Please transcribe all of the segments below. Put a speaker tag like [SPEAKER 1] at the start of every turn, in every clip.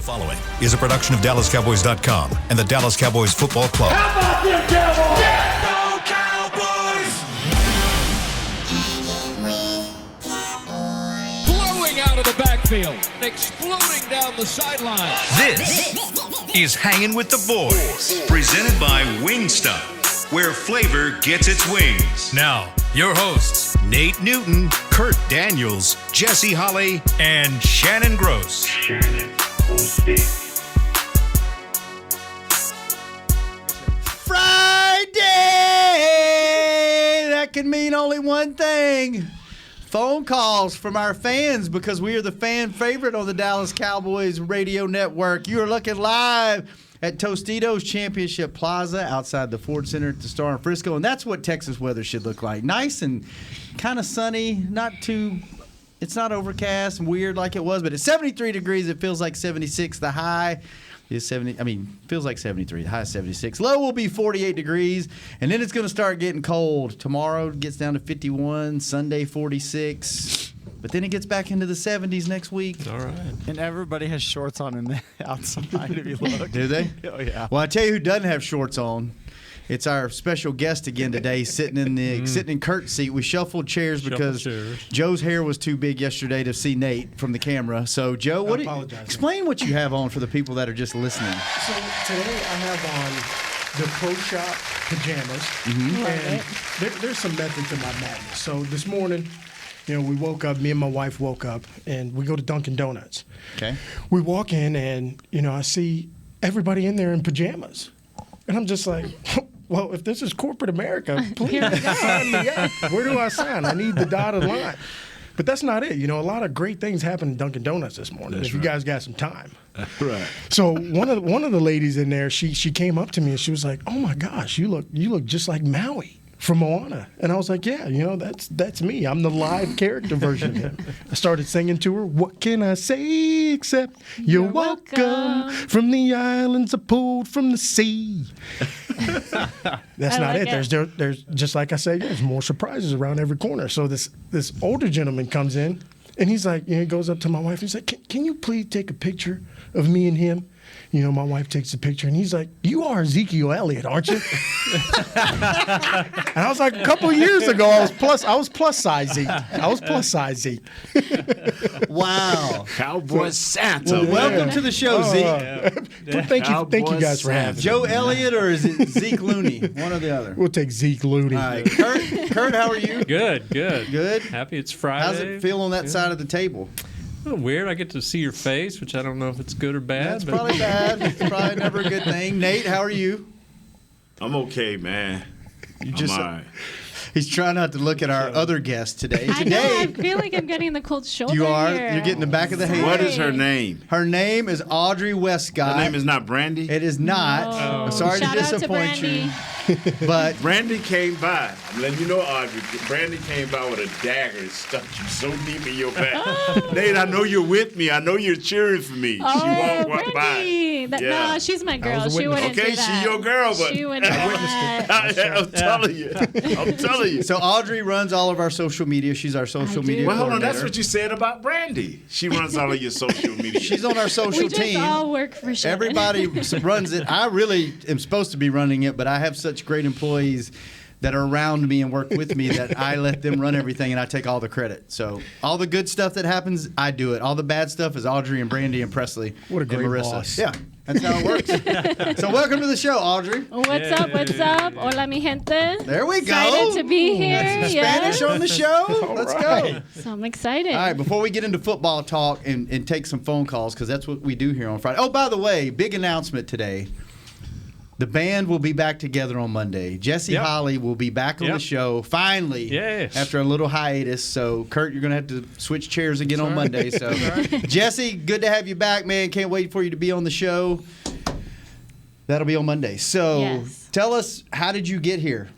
[SPEAKER 1] following is a production of DallasCowboys.com and the Dallas Cowboys Football Club.
[SPEAKER 2] How about them Cowboys?
[SPEAKER 3] Yeah, go Cowboys!
[SPEAKER 4] Blowing out of the backfield, exploding down the sideline.
[SPEAKER 1] This is Hangin' with the Boys, presented by Wingstop, where flavor gets its wings. Now, your hosts, Nate Newton, Kurt Daniels, Jesse Holley, and Shannon Gross.
[SPEAKER 5] Friday! That can mean only one thing. Phone calls from our fans, because we are the fan favorite on the Dallas Cowboys radio network. You are looking live at Tostitos Championship Plaza outside the Ford Center at the Star in Frisco, and that's what Texas weather should look like. Nice and kind of sunny, it's not overcast and weird like it was, but it's 73 degrees. It feels like 76. The high is 70. Feels like 73. The high is 76. Low will be 48 degrees, and then it's going to start getting cold. Tomorrow it gets down to 51. Sunday 46. But then it gets back into the 70s next week.
[SPEAKER 6] All right.
[SPEAKER 7] And everybody has shorts on in the outside if you look.
[SPEAKER 5] Do they?
[SPEAKER 7] Oh, yeah.
[SPEAKER 5] Well, I tell you who doesn't have shorts on. It's our special guest again today, sitting in Kurt's seat. We shuffled chairs because Joe's hair was too big yesterday to see Nate from the camera. So, Joe, explain what you have on for the people that are just listening.
[SPEAKER 8] So today I have on the Pro Shop pajamas, and there's some method to my madness. So this morning, we woke up, me and my wife woke up, and we go to Dunkin' Donuts.
[SPEAKER 5] Okay.
[SPEAKER 8] We walk in, and, I see everybody in there in pajamas. And I'm just like, well, if this is corporate America, please sign me up. Where do I sign? I need the dotted line. But that's not it. A lot of great things happened in Dunkin' Donuts this morning, if you guys got some time.
[SPEAKER 6] Right.
[SPEAKER 8] So one of the ladies in there, she came up to me and she was like, "Oh my gosh, you look just like Maui from Moana." And I was like, "Yeah, that's me. I'm the live character version of him." I started singing to her, "What can I say except you're welcome from the islands I pulled from the sea." That's not it. There's just like I say, there's more surprises around every corner. So this older gentleman comes in, and he's like, he goes up to my wife and he's like, "Can you please take a picture of me and him?" My wife takes a picture, and he's like, "You are Ezekiel Elliott, aren't you?" And I was like, a couple of years ago, I was plus size Zeke.
[SPEAKER 5] Wow.
[SPEAKER 6] Cowboy Santa.
[SPEAKER 5] Well, welcome to the show, Zeke.
[SPEAKER 8] Thank you guys for having me.
[SPEAKER 5] Joe Elliott, or is it Zeke Looney? One or the other.
[SPEAKER 8] We'll take Zeke Looney.
[SPEAKER 5] All right. Kurt, how are you?
[SPEAKER 6] Good.
[SPEAKER 5] Good?
[SPEAKER 6] Happy it's Friday.
[SPEAKER 5] How's it feel on that side of the table?
[SPEAKER 6] A little weird. I get to see your face, which I don't know if it's good or bad.
[SPEAKER 5] That's probably bad. It's probably never a good thing. Nate, how are you?
[SPEAKER 3] I'm okay, man. I'm all right.
[SPEAKER 5] He's trying not to look at our other guest today.
[SPEAKER 9] I know. I feel like I'm getting the cold shoulder.
[SPEAKER 5] You are?
[SPEAKER 9] Here.
[SPEAKER 5] You're getting the back of the hand.
[SPEAKER 3] What is her name?
[SPEAKER 5] Her name is Audrey Westcott.
[SPEAKER 3] Her name is not Brandy?
[SPEAKER 5] It is not.
[SPEAKER 9] No.
[SPEAKER 5] I'm sorry
[SPEAKER 9] Shout
[SPEAKER 5] to
[SPEAKER 9] out to
[SPEAKER 5] disappoint you.
[SPEAKER 9] Brandy.
[SPEAKER 5] But
[SPEAKER 3] Brandy came by. I'm letting you know, Audrey. Brandy came by with a dagger and stuck you so deep in your back. Nate, I know you're with me. I know you're cheering for me.
[SPEAKER 9] Oh,
[SPEAKER 3] She walked
[SPEAKER 9] Brandy.
[SPEAKER 3] by.
[SPEAKER 9] No, she's my girl. She wouldn't
[SPEAKER 3] Okay,
[SPEAKER 9] do that.
[SPEAKER 3] she's your girl, but
[SPEAKER 9] She wouldn't do that.
[SPEAKER 3] I'm telling you.
[SPEAKER 5] So Audrey runs all of our social media. She's our social media
[SPEAKER 3] Well, hold on.
[SPEAKER 5] coordinator.
[SPEAKER 3] That's what you said about Brandy. She runs all of your social media.
[SPEAKER 5] She's on our social
[SPEAKER 9] We just
[SPEAKER 5] team.
[SPEAKER 9] all work for Shannon.
[SPEAKER 5] Everybody runs it. I really am supposed to be running it, but I have such great employees that are around me and work with me that I let them run everything and I take all the credit. So all the good stuff that happens, I do it. All the bad stuff is Audrey and Brandy and Presley.
[SPEAKER 8] What a great
[SPEAKER 5] and Marissa.
[SPEAKER 8] boss.
[SPEAKER 5] Yeah, that's how it works. So welcome to the show, Audrey.
[SPEAKER 9] What's up? Hola, mi gente.
[SPEAKER 5] There we go.
[SPEAKER 9] Excited to be here.
[SPEAKER 5] That's Spanish on the show. Let's go.
[SPEAKER 9] So I'm excited.
[SPEAKER 5] All right, before we get into football talk and take some phone calls, because that's what we do here on Friday. Oh, by the way, big announcement today. The band will be back together on Monday. Jesse Holley will be back on the show finally after a little hiatus. So, Kurt, you're going to have to switch chairs again on Monday. So, Jesse, good to have you back, man. Can't wait for you to be on the show. That'll be on Monday. So, tell us, how did you get here?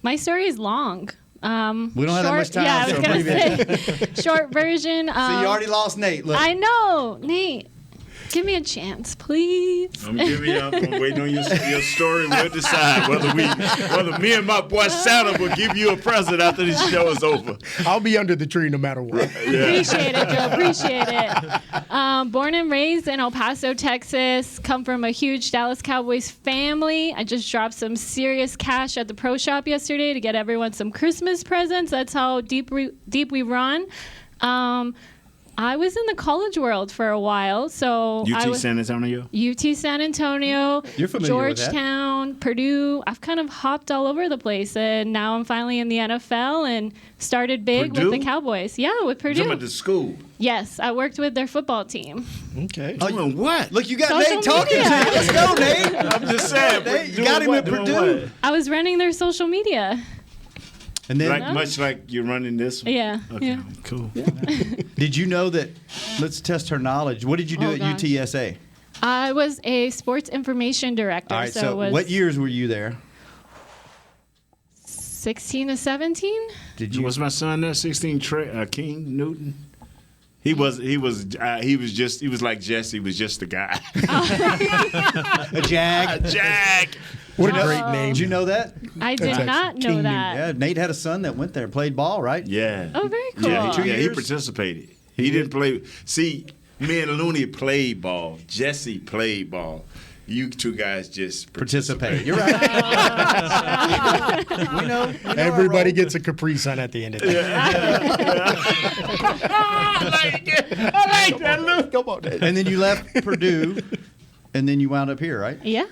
[SPEAKER 9] My story is long.
[SPEAKER 5] We don't have that much time.
[SPEAKER 9] Yeah, I was going to say, short version.
[SPEAKER 5] So, you already lost Nate. Look.
[SPEAKER 9] I know, Nate. Give me a chance, please.
[SPEAKER 3] I'm waiting on your story. We'll decide whether me and my boy Santa will give you a present after this show is over.
[SPEAKER 8] I'll be under the tree no matter what.
[SPEAKER 9] Appreciate it, Joe. Appreciate it. Born and raised in El Paso, Texas. Come from a huge Dallas Cowboys family. I just dropped some serious cash at the pro shop yesterday to get everyone some Christmas presents. That's how deep we run. I was in the college world for a while, so
[SPEAKER 3] UT San Antonio?
[SPEAKER 9] UT San Antonio,
[SPEAKER 5] You're familiar with that.
[SPEAKER 9] Georgetown, Purdue. I've kind of hopped all over the place, and now I'm finally in the NFL and started big
[SPEAKER 3] Purdue?
[SPEAKER 9] with the Cowboys. Yeah, with
[SPEAKER 3] You're
[SPEAKER 9] Purdue.
[SPEAKER 3] talking about the school.
[SPEAKER 9] Yes, I worked with their football team.
[SPEAKER 8] Okay.
[SPEAKER 3] Doing what?
[SPEAKER 5] Look, you got
[SPEAKER 9] Social
[SPEAKER 5] Nate talking
[SPEAKER 9] media.
[SPEAKER 5] to you. Let's go, Nate.
[SPEAKER 3] I'm just saying.
[SPEAKER 5] Nate, you got him at Purdue.
[SPEAKER 9] I was running their social media.
[SPEAKER 5] And then,
[SPEAKER 3] Much like you're running this one?
[SPEAKER 9] Yeah.
[SPEAKER 3] Okay,
[SPEAKER 9] Yeah.
[SPEAKER 3] cool.
[SPEAKER 5] did you know that? Let's test her knowledge. What did you do
[SPEAKER 9] Oh,
[SPEAKER 5] at
[SPEAKER 9] gosh.
[SPEAKER 5] UTSA?
[SPEAKER 9] I was a sports information director.
[SPEAKER 5] All right.
[SPEAKER 9] so
[SPEAKER 5] So,
[SPEAKER 9] it was
[SPEAKER 5] what years were you there?
[SPEAKER 9] 16 to 17?
[SPEAKER 5] Did you?
[SPEAKER 3] Was my son there? 16, King Newton. He was like Jesse. He was just the guy.
[SPEAKER 5] A Jag.
[SPEAKER 3] Jack.
[SPEAKER 8] What a great name.
[SPEAKER 5] Did you know that?
[SPEAKER 9] I did
[SPEAKER 8] That's
[SPEAKER 9] not know
[SPEAKER 8] King
[SPEAKER 9] that.
[SPEAKER 5] Yeah. Nate had a son that went there, played ball, right?
[SPEAKER 3] Yeah.
[SPEAKER 9] Oh, very cool.
[SPEAKER 3] Yeah, he
[SPEAKER 5] years?
[SPEAKER 3] participated. He didn't play. See, me and Looney played ball. Jesse played ball. You two guys just
[SPEAKER 5] Participate. You're right. we know.
[SPEAKER 8] Everybody gets a Capri Sun at the end of the day.
[SPEAKER 3] I like that, Lou.
[SPEAKER 8] Come on, Nate.
[SPEAKER 5] And then you left Purdue, and then you wound up here, right?
[SPEAKER 9] Yeah,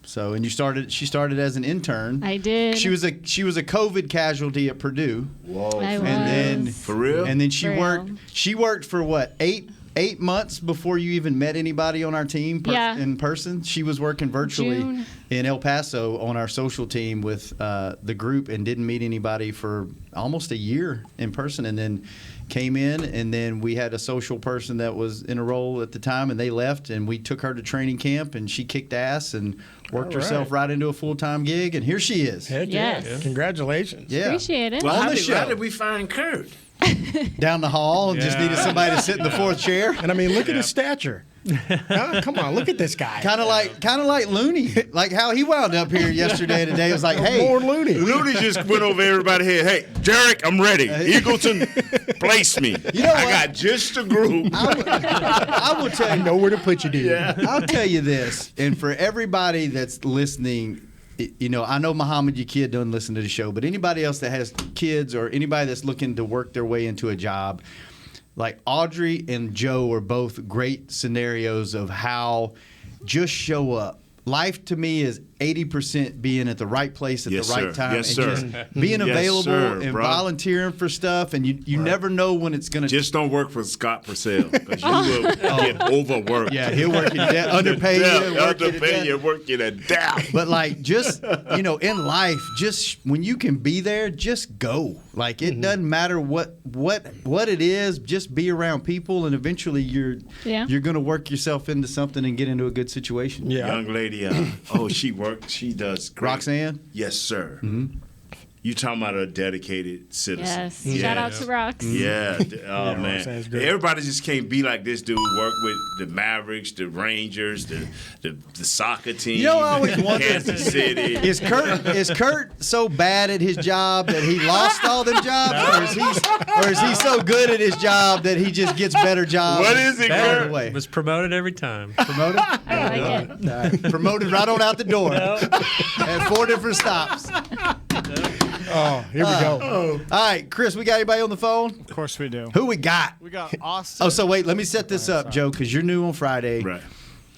[SPEAKER 5] So, and she started as an intern.
[SPEAKER 9] I did.
[SPEAKER 5] She was a COVID casualty at Purdue.
[SPEAKER 3] Whoa.
[SPEAKER 9] I was.
[SPEAKER 5] And then
[SPEAKER 3] For real?
[SPEAKER 5] And then she
[SPEAKER 9] For
[SPEAKER 5] worked.
[SPEAKER 9] real.
[SPEAKER 5] She worked for what, eight months before you even met anybody on our team
[SPEAKER 9] Yeah.
[SPEAKER 5] in person. She was working virtually
[SPEAKER 9] June.
[SPEAKER 5] in El Paso on our social team with the group and didn't meet anybody for almost a year in person, and then came in, and then we had a social person that was in a role at the time, and they left, and we took her to training camp, and she kicked ass and worked
[SPEAKER 8] All right.
[SPEAKER 5] herself right into a full-time gig, and here she is.
[SPEAKER 8] Heck
[SPEAKER 9] Yes.
[SPEAKER 8] yeah. Congratulations.
[SPEAKER 5] Yeah.
[SPEAKER 9] Appreciate it.
[SPEAKER 3] Well,
[SPEAKER 5] On
[SPEAKER 3] how
[SPEAKER 5] the
[SPEAKER 3] did,
[SPEAKER 5] show.
[SPEAKER 3] how did we find Kurt?
[SPEAKER 5] Down the hall and just
[SPEAKER 6] Yeah.
[SPEAKER 5] needed somebody to sit in the fourth chair.
[SPEAKER 8] And I mean, look at his stature. Huh? Come on, look at this guy.
[SPEAKER 5] Kind of like Looney, like how he wound up here yesterday and today. It was like, hey,
[SPEAKER 8] More Looney.
[SPEAKER 3] Looney just went over everybody's head. Hey, Derek, I'm ready. Eagleton, place me.
[SPEAKER 5] You know
[SPEAKER 3] I
[SPEAKER 5] what?
[SPEAKER 3] got just a group.
[SPEAKER 5] I will tell
[SPEAKER 8] I
[SPEAKER 5] you.
[SPEAKER 8] know where to put you, dude.
[SPEAKER 5] I'll tell you this, and for everybody that's listening, you know, I know Muhammad, your kid, doesn't listen to the show, but anybody else that has kids or anybody that's looking to work their way into a job, like Audrey and Joe are both great scenarios of how just show up. Life to me is 80% being at the right place at
[SPEAKER 3] Yes,
[SPEAKER 5] the right
[SPEAKER 3] sir.
[SPEAKER 5] time
[SPEAKER 3] Yes,
[SPEAKER 5] and
[SPEAKER 3] sir.
[SPEAKER 5] just being
[SPEAKER 3] Yes,
[SPEAKER 5] available
[SPEAKER 3] sir,
[SPEAKER 5] and
[SPEAKER 3] bro.
[SPEAKER 5] volunteering for stuff, and you never know when it's going to.
[SPEAKER 3] Just don't work for Scott Purcell because you will get overworked.
[SPEAKER 5] Yeah, he'll work you to death, underpay you, work you to
[SPEAKER 3] Underpay
[SPEAKER 5] death.
[SPEAKER 3] you, work you to death.
[SPEAKER 5] But like, just you know, in life, just when you can be there, just go. Like it doesn't matter what it is. Just be around people, and eventually you're gonna work yourself into something and get into a good situation.
[SPEAKER 8] Yeah.
[SPEAKER 3] Young lady, she works. She does great.
[SPEAKER 5] Roxanne.
[SPEAKER 3] Yes, sir. You talking about a dedicated citizen.
[SPEAKER 9] Yes. Shout out to Rox.
[SPEAKER 3] Yeah. Oh, man.
[SPEAKER 8] Roxanne's great.
[SPEAKER 3] Everybody just can't be like this dude. Work with the Mavericks, the Rangers, the soccer team.
[SPEAKER 5] You know, I always wondered,
[SPEAKER 3] Kansas City.
[SPEAKER 5] Is Kurt so bad at his job that he lost all them jobs, or is he so good at his job that he just gets better jobs?
[SPEAKER 3] What is it,
[SPEAKER 5] better
[SPEAKER 3] Kurt?
[SPEAKER 5] way?
[SPEAKER 6] Was promoted every time.
[SPEAKER 5] Promoted?
[SPEAKER 9] I like it.
[SPEAKER 5] All right. Promoted right on out the door at 4 different stops.
[SPEAKER 8] Oh, here we go.
[SPEAKER 5] All right, Chris, we got anybody on the phone?
[SPEAKER 7] Of course we do.
[SPEAKER 5] Who we got?
[SPEAKER 7] We got Austin.
[SPEAKER 5] Oh, so wait, let me set this up, Joe, because you're new on Friday.
[SPEAKER 3] Right.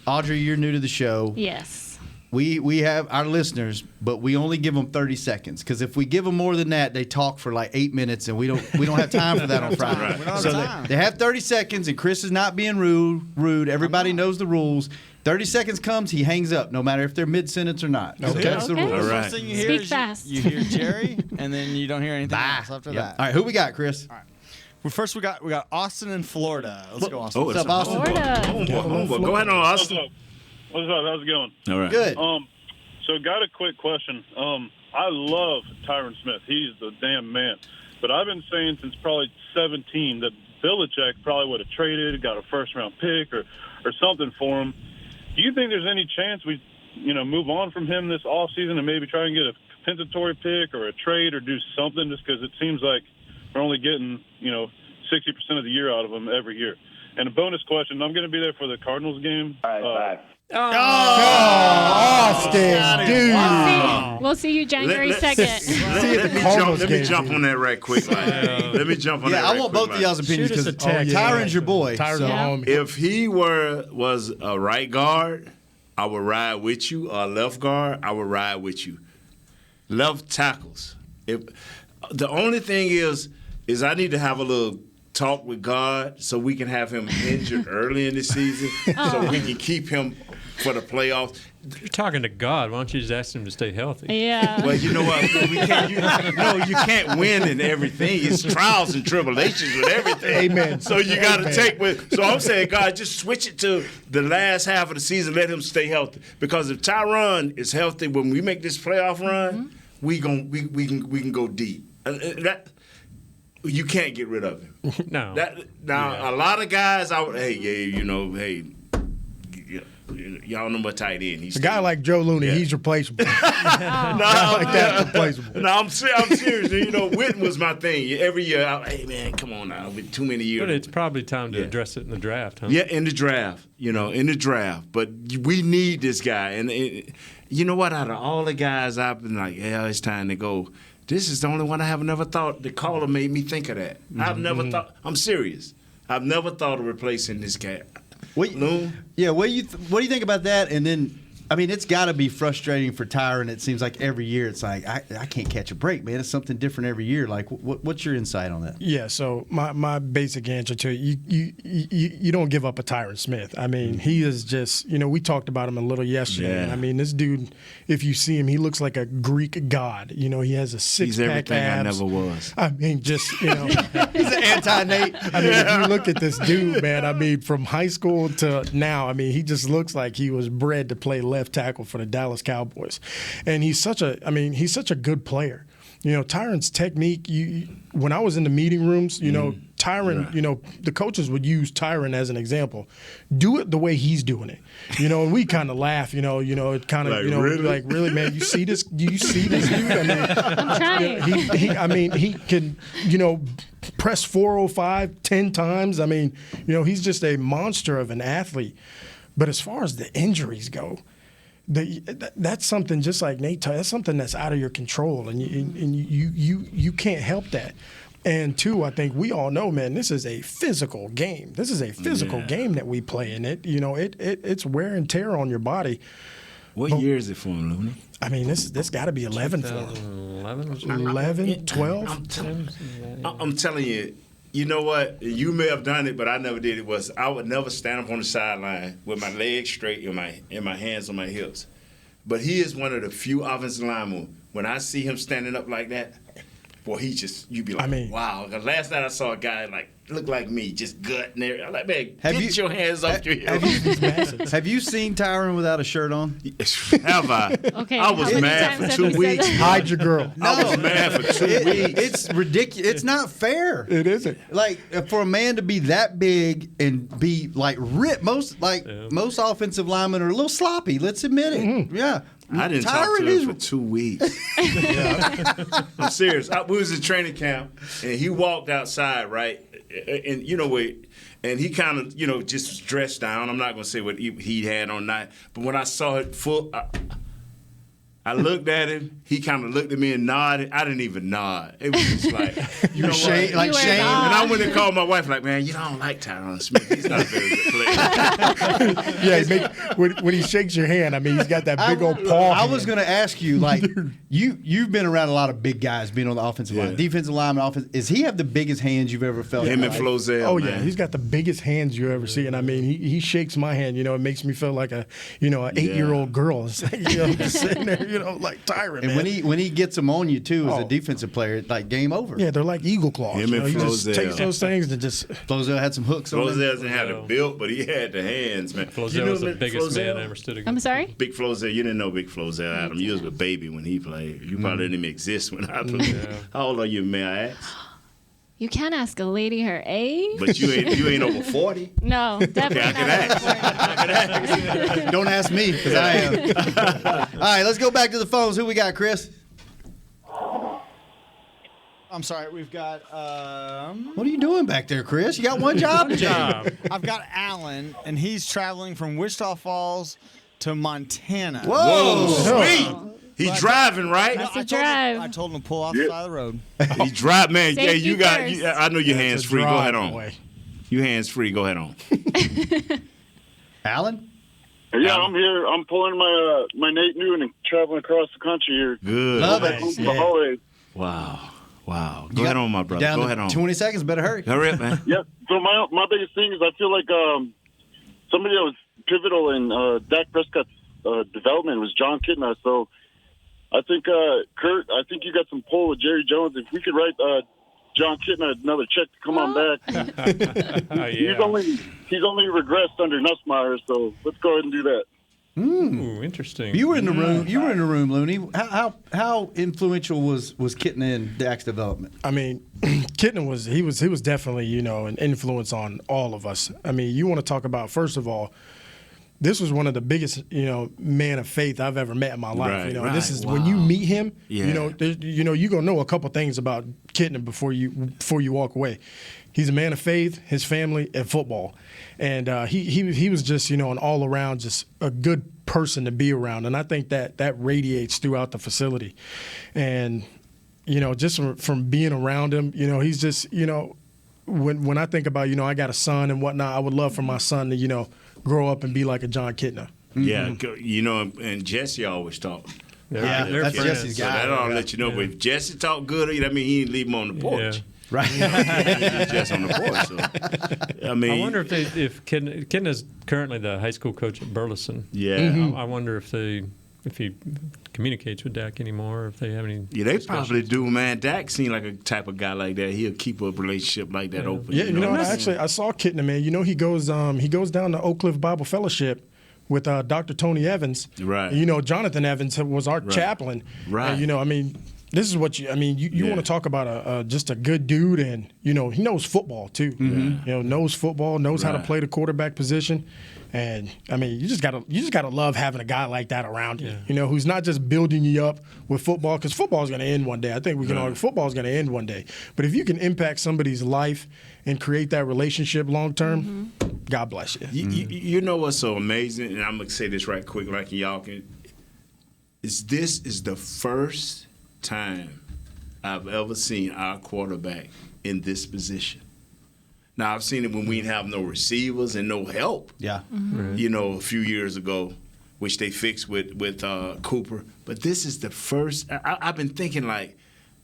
[SPEAKER 5] Audrey, you're new to the show.
[SPEAKER 9] Yes.
[SPEAKER 5] We have our listeners, but we only give them 30 seconds because if we give them more than that, they talk for like 8 minutes, and we don't have time for that on Friday.
[SPEAKER 3] Right.
[SPEAKER 7] We don't have
[SPEAKER 5] So
[SPEAKER 7] time.
[SPEAKER 5] they have 30 seconds, and Chris is not being rude. Everybody knows the rules. 30 seconds comes, he hangs up, no matter if they're mid-sentence or not. So that's the
[SPEAKER 9] Okay.
[SPEAKER 5] rule.
[SPEAKER 3] All right.
[SPEAKER 7] First thing you hear
[SPEAKER 9] Speak
[SPEAKER 7] is
[SPEAKER 9] fast.
[SPEAKER 7] You hear Jerry, and then you don't hear anything
[SPEAKER 5] Bye.
[SPEAKER 7] else after
[SPEAKER 5] Yep.
[SPEAKER 7] that.
[SPEAKER 5] All right, who we got, Chris?
[SPEAKER 7] Well, first we got Austin in Florida. Let's go, Austin.
[SPEAKER 3] Oh,
[SPEAKER 5] What's
[SPEAKER 3] it's
[SPEAKER 5] up, Austin?
[SPEAKER 9] Florida.
[SPEAKER 3] Homeboy. Go ahead on, Austin.
[SPEAKER 2] What's up? How's it going?
[SPEAKER 3] All right.
[SPEAKER 5] Good.
[SPEAKER 2] So got a quick question. I love Tyron Smith. He's the damn man. But I've been saying since probably 17 that Belichick probably would have traded, got a first-round pick or something for him. Do you think there's any chance we, move on from him this offseason and maybe try and get a compensatory pick or a trade or do something, just because it seems like we're only getting, 60% of the year out of him every year? And a bonus question, I'm going to be there for the Cardinals game.
[SPEAKER 10] All right, bye.
[SPEAKER 8] Austin, dude.
[SPEAKER 9] We'll see you January 2nd.
[SPEAKER 3] Let me jump on that right quick. Let me jump on that.
[SPEAKER 5] Yeah, I want both of y'all's opinions because Tyron's your boy.
[SPEAKER 8] Tyron's a homie.
[SPEAKER 3] If he was a right guard, I would ride with you. Or a left guard, I would ride with you. Left tackles. If the only thing is I need to have a little talk with God so we can have him injured early in the season so we can keep him for the playoffs.
[SPEAKER 6] You're talking to God. Why don't you just ask him to stay healthy?
[SPEAKER 9] Yeah.
[SPEAKER 3] Well, you know what? We can't, you can't win in everything. It's trials and tribulations with everything.
[SPEAKER 8] Amen.
[SPEAKER 3] So you got to take with. So I'm saying, God, just switch it to the last half of the season. Let him stay healthy. Because if Tyron is healthy when we make this playoff run, we can go deep. You can't get rid of him.
[SPEAKER 6] No.
[SPEAKER 3] A lot of guys, y'all know my tight end. He's
[SPEAKER 8] A guy like Joe Looney, he's replaceable. Replaceable.
[SPEAKER 3] No, I'm serious. Witten was my thing. Every year, hey, man, come on now. With too many years.
[SPEAKER 6] But it's probably time to address it in the draft, huh?
[SPEAKER 3] Yeah, in the draft. In the draft. But we need this guy. And you know what? Out of all the guys, I've been like, yeah, it's time to go. This is the only one I have never thought. The caller made me think of that. I've never thought. I'm serious. I've never thought of replacing this guy. Loon?
[SPEAKER 5] Yeah, what do you think about that? And then, it's got to be frustrating for Tyron. It seems like every year it's like, I can't catch a break, man. It's something different every year. Like, what's your insight on that?
[SPEAKER 8] Yeah, so my basic answer to it, you don't give up a Tyron Smith. He is just, we talked about him a little yesterday.
[SPEAKER 3] Yeah.
[SPEAKER 8] This dude, if you see him, he looks like a Greek god. He has a six-pack
[SPEAKER 3] He's everything
[SPEAKER 8] abs.
[SPEAKER 3] I never was.
[SPEAKER 8] He's
[SPEAKER 5] an anti-Nate.
[SPEAKER 8] If you look at this dude, man, from high school to now, he just looks like he was bred to play left tackle for the Dallas Cowboys. And he's such a good player. Tyron's technique, when I was in the meeting rooms, Tyron, the coaches would use Tyron as an example. Do it the way he's doing it. And we kind of laugh, it kind of,
[SPEAKER 3] really?
[SPEAKER 8] like, really, man, you see this? Do you see this dude?
[SPEAKER 9] I'm trying.
[SPEAKER 8] He can, press 405 10 times. He's just a monster of an athlete. But as far as the injuries go, that's something, just like Nate, that's something that's out of your control, and you can't help that. And two, I think we all know, man, this is a physical game. This is a physical game that we play, and it's wear and tear on your body.
[SPEAKER 3] What year is it for him, Looney?
[SPEAKER 8] This got to be 11 for him. 11, 12.
[SPEAKER 3] I'm telling you. You know what? You may have done it, but I never did it. I would never stand up on the sideline with my legs straight and my hands on my hips. But he is one of the few offensive linemen. When I see him standing up like that, boy, you be like, wow. Because last night I saw a guy look like me, just gutting there. I'm like, man, get your hands off your hips.
[SPEAKER 5] Have you seen Tyron without a shirt on?
[SPEAKER 3] Have I?
[SPEAKER 9] Okay.
[SPEAKER 3] I was mad for 2 weeks.
[SPEAKER 8] Hide your girl.
[SPEAKER 3] I was mad for 2 weeks.
[SPEAKER 5] It's ridiculous. It's not fair.
[SPEAKER 8] It isn't.
[SPEAKER 5] Like, for a man to be that big and be like ripped, most offensive linemen are a little sloppy. Let's admit it. Mm-hmm. Yeah.
[SPEAKER 3] I didn't talk to him for 2 weeks. I'm serious. We was in training camp, and he walked outside, right? And and he kind of, just was dressed down. I'm not going to say what he had on night, but when I saw it full, I looked at him. He kind of looked at me and nodded. I didn't even nod. It was just like,
[SPEAKER 5] shame.
[SPEAKER 3] And I went and called my wife, like, man, you don't like Tyron Smith. He's not a very good player.
[SPEAKER 8] When he shakes your hand, he's got that big old paw.
[SPEAKER 5] I was going to ask you, you've been around a lot of big guys being on the offensive line, defensive line, offense. Does he have the biggest hands you've ever felt?
[SPEAKER 3] Him and Flozell.
[SPEAKER 8] Oh, yeah. He's got the biggest hands you ever see. And he shakes my hand. It makes me feel like an 8-year-old girl. It's like, just sitting there, like Tyron.
[SPEAKER 5] And
[SPEAKER 8] man.
[SPEAKER 5] when he gets them on you too as a defensive player, like game over.
[SPEAKER 8] Yeah, they're like eagle claws.
[SPEAKER 3] Him and
[SPEAKER 8] he just
[SPEAKER 3] Flozell.
[SPEAKER 8] takes those things and just.
[SPEAKER 5] Flozell had some hooks on him.
[SPEAKER 3] Flozell doesn't have the built, but he had the hands, man.
[SPEAKER 6] Flozell was the biggest man I ever stood against.
[SPEAKER 9] I'm sorry?
[SPEAKER 3] Big Flozell. You didn't know Big Flozell, Adam. You was a baby when he played. You probably didn't even exist when I played. How old are you, may I ask?
[SPEAKER 9] You can't ask a lady her age.
[SPEAKER 3] But you ain't over 40.
[SPEAKER 9] No, definitely
[SPEAKER 3] I can
[SPEAKER 9] not.
[SPEAKER 5] Don't ask me, because I am. All right, let's go back to the phones. Who we got, Chris?
[SPEAKER 7] I'm sorry, we've got.
[SPEAKER 5] What are you doing back there, Chris? You got one job to do.
[SPEAKER 7] I've got Alan, and he's traveling from Wichita Falls to Montana.
[SPEAKER 5] Whoa,
[SPEAKER 3] sweet. He's driving, right?
[SPEAKER 9] That's a drive.
[SPEAKER 7] I told him to pull off the side of the road.
[SPEAKER 3] He's driving, man. Yeah,
[SPEAKER 9] Safety
[SPEAKER 3] you got.
[SPEAKER 9] first.
[SPEAKER 3] I know your hands free. Go ahead on.
[SPEAKER 8] Boy.
[SPEAKER 3] You hands free. Go ahead on.
[SPEAKER 5] Alan?
[SPEAKER 2] Yeah, I'm here. I'm pulling my Nate Newton and traveling across the country here.
[SPEAKER 3] Good.
[SPEAKER 5] Love it.
[SPEAKER 2] The holidays.
[SPEAKER 3] Wow. Go ahead on, my brother.
[SPEAKER 5] Down
[SPEAKER 3] Go
[SPEAKER 5] to
[SPEAKER 3] ahead on.
[SPEAKER 5] 20 seconds. Better hurry.
[SPEAKER 3] Hurry up, man.
[SPEAKER 2] Yeah. So my biggest thing is I feel like somebody that was pivotal in Dak Prescott's development was John Kitna. So I think Kurt, I think you got some pull with Jerry Jones. If we could write John Kitna another check to come on back. He's only regressed under Nussmeier. So let's go ahead and do that.
[SPEAKER 6] Ooh, interesting.
[SPEAKER 5] You were in the room. You were in the room, Looney. How influential was Kitna in Dak's development?
[SPEAKER 8] I mean, Kitna was definitely, an influence on all of us. I mean, you want to talk about, first of all, this was one of the biggest, man of faith I've ever met in my life.
[SPEAKER 3] Right,
[SPEAKER 8] This is when you meet him,
[SPEAKER 3] Yeah.
[SPEAKER 8] you're gonna know a couple things about Kitna before you walk away. He's a man of faith, his family, and football, and he was just an all around just a good person to be around, and I think that radiates throughout the facility, and just from being around him, he's just when I think about I got a son and whatnot, I would love for my son to grow up and be like a John Kitna.
[SPEAKER 3] Yeah, and Jesse always talk.
[SPEAKER 5] Yeah,
[SPEAKER 6] they're
[SPEAKER 5] that's
[SPEAKER 6] friends.
[SPEAKER 5] Jesse's
[SPEAKER 3] So
[SPEAKER 5] guy.
[SPEAKER 3] that'll let you know. But if Jesse talk good, I mean, he didn't leave him on the porch.
[SPEAKER 6] Yeah.
[SPEAKER 5] Right.
[SPEAKER 3] Jesse on the porch. So, I mean,
[SPEAKER 6] I wonder if Kitna's currently the high school coach at Burleson.
[SPEAKER 3] Yeah.
[SPEAKER 6] I wonder if he communicates with Dak anymore, or if they have any.
[SPEAKER 3] Yeah, they probably do, man. Dak seemed like a type of guy like that. He'll keep a relationship like that open.
[SPEAKER 8] Yeah, I saw Kitna, man. He goes down to Oak Cliff Bible Fellowship with Dr. Tony Evans.
[SPEAKER 3] Right.
[SPEAKER 8] And, Jonathan Evans was our chaplain.
[SPEAKER 3] Right.
[SPEAKER 8] And, this is what you want to talk about just a good dude, and he knows football too. Mm-hmm. Knows football, knows how to play the quarterback position, and you just gotta love having a guy like that around you. Who's not just building you up with football, because football is going to end one day. I think we can argue football is going to end one day, but if you can impact somebody's life and create that relationship long term, God bless you.
[SPEAKER 3] You know what's so amazing, and I'm gonna say this right quick, like y'all can. This is the first time I've ever seen our quarterback in this position. Now, I've seen it when we didn't have no receivers and no help.
[SPEAKER 5] Yeah.
[SPEAKER 9] Mm-hmm.
[SPEAKER 3] A few years ago, which they fixed with Cooper. But this is the first. I've been thinking, like,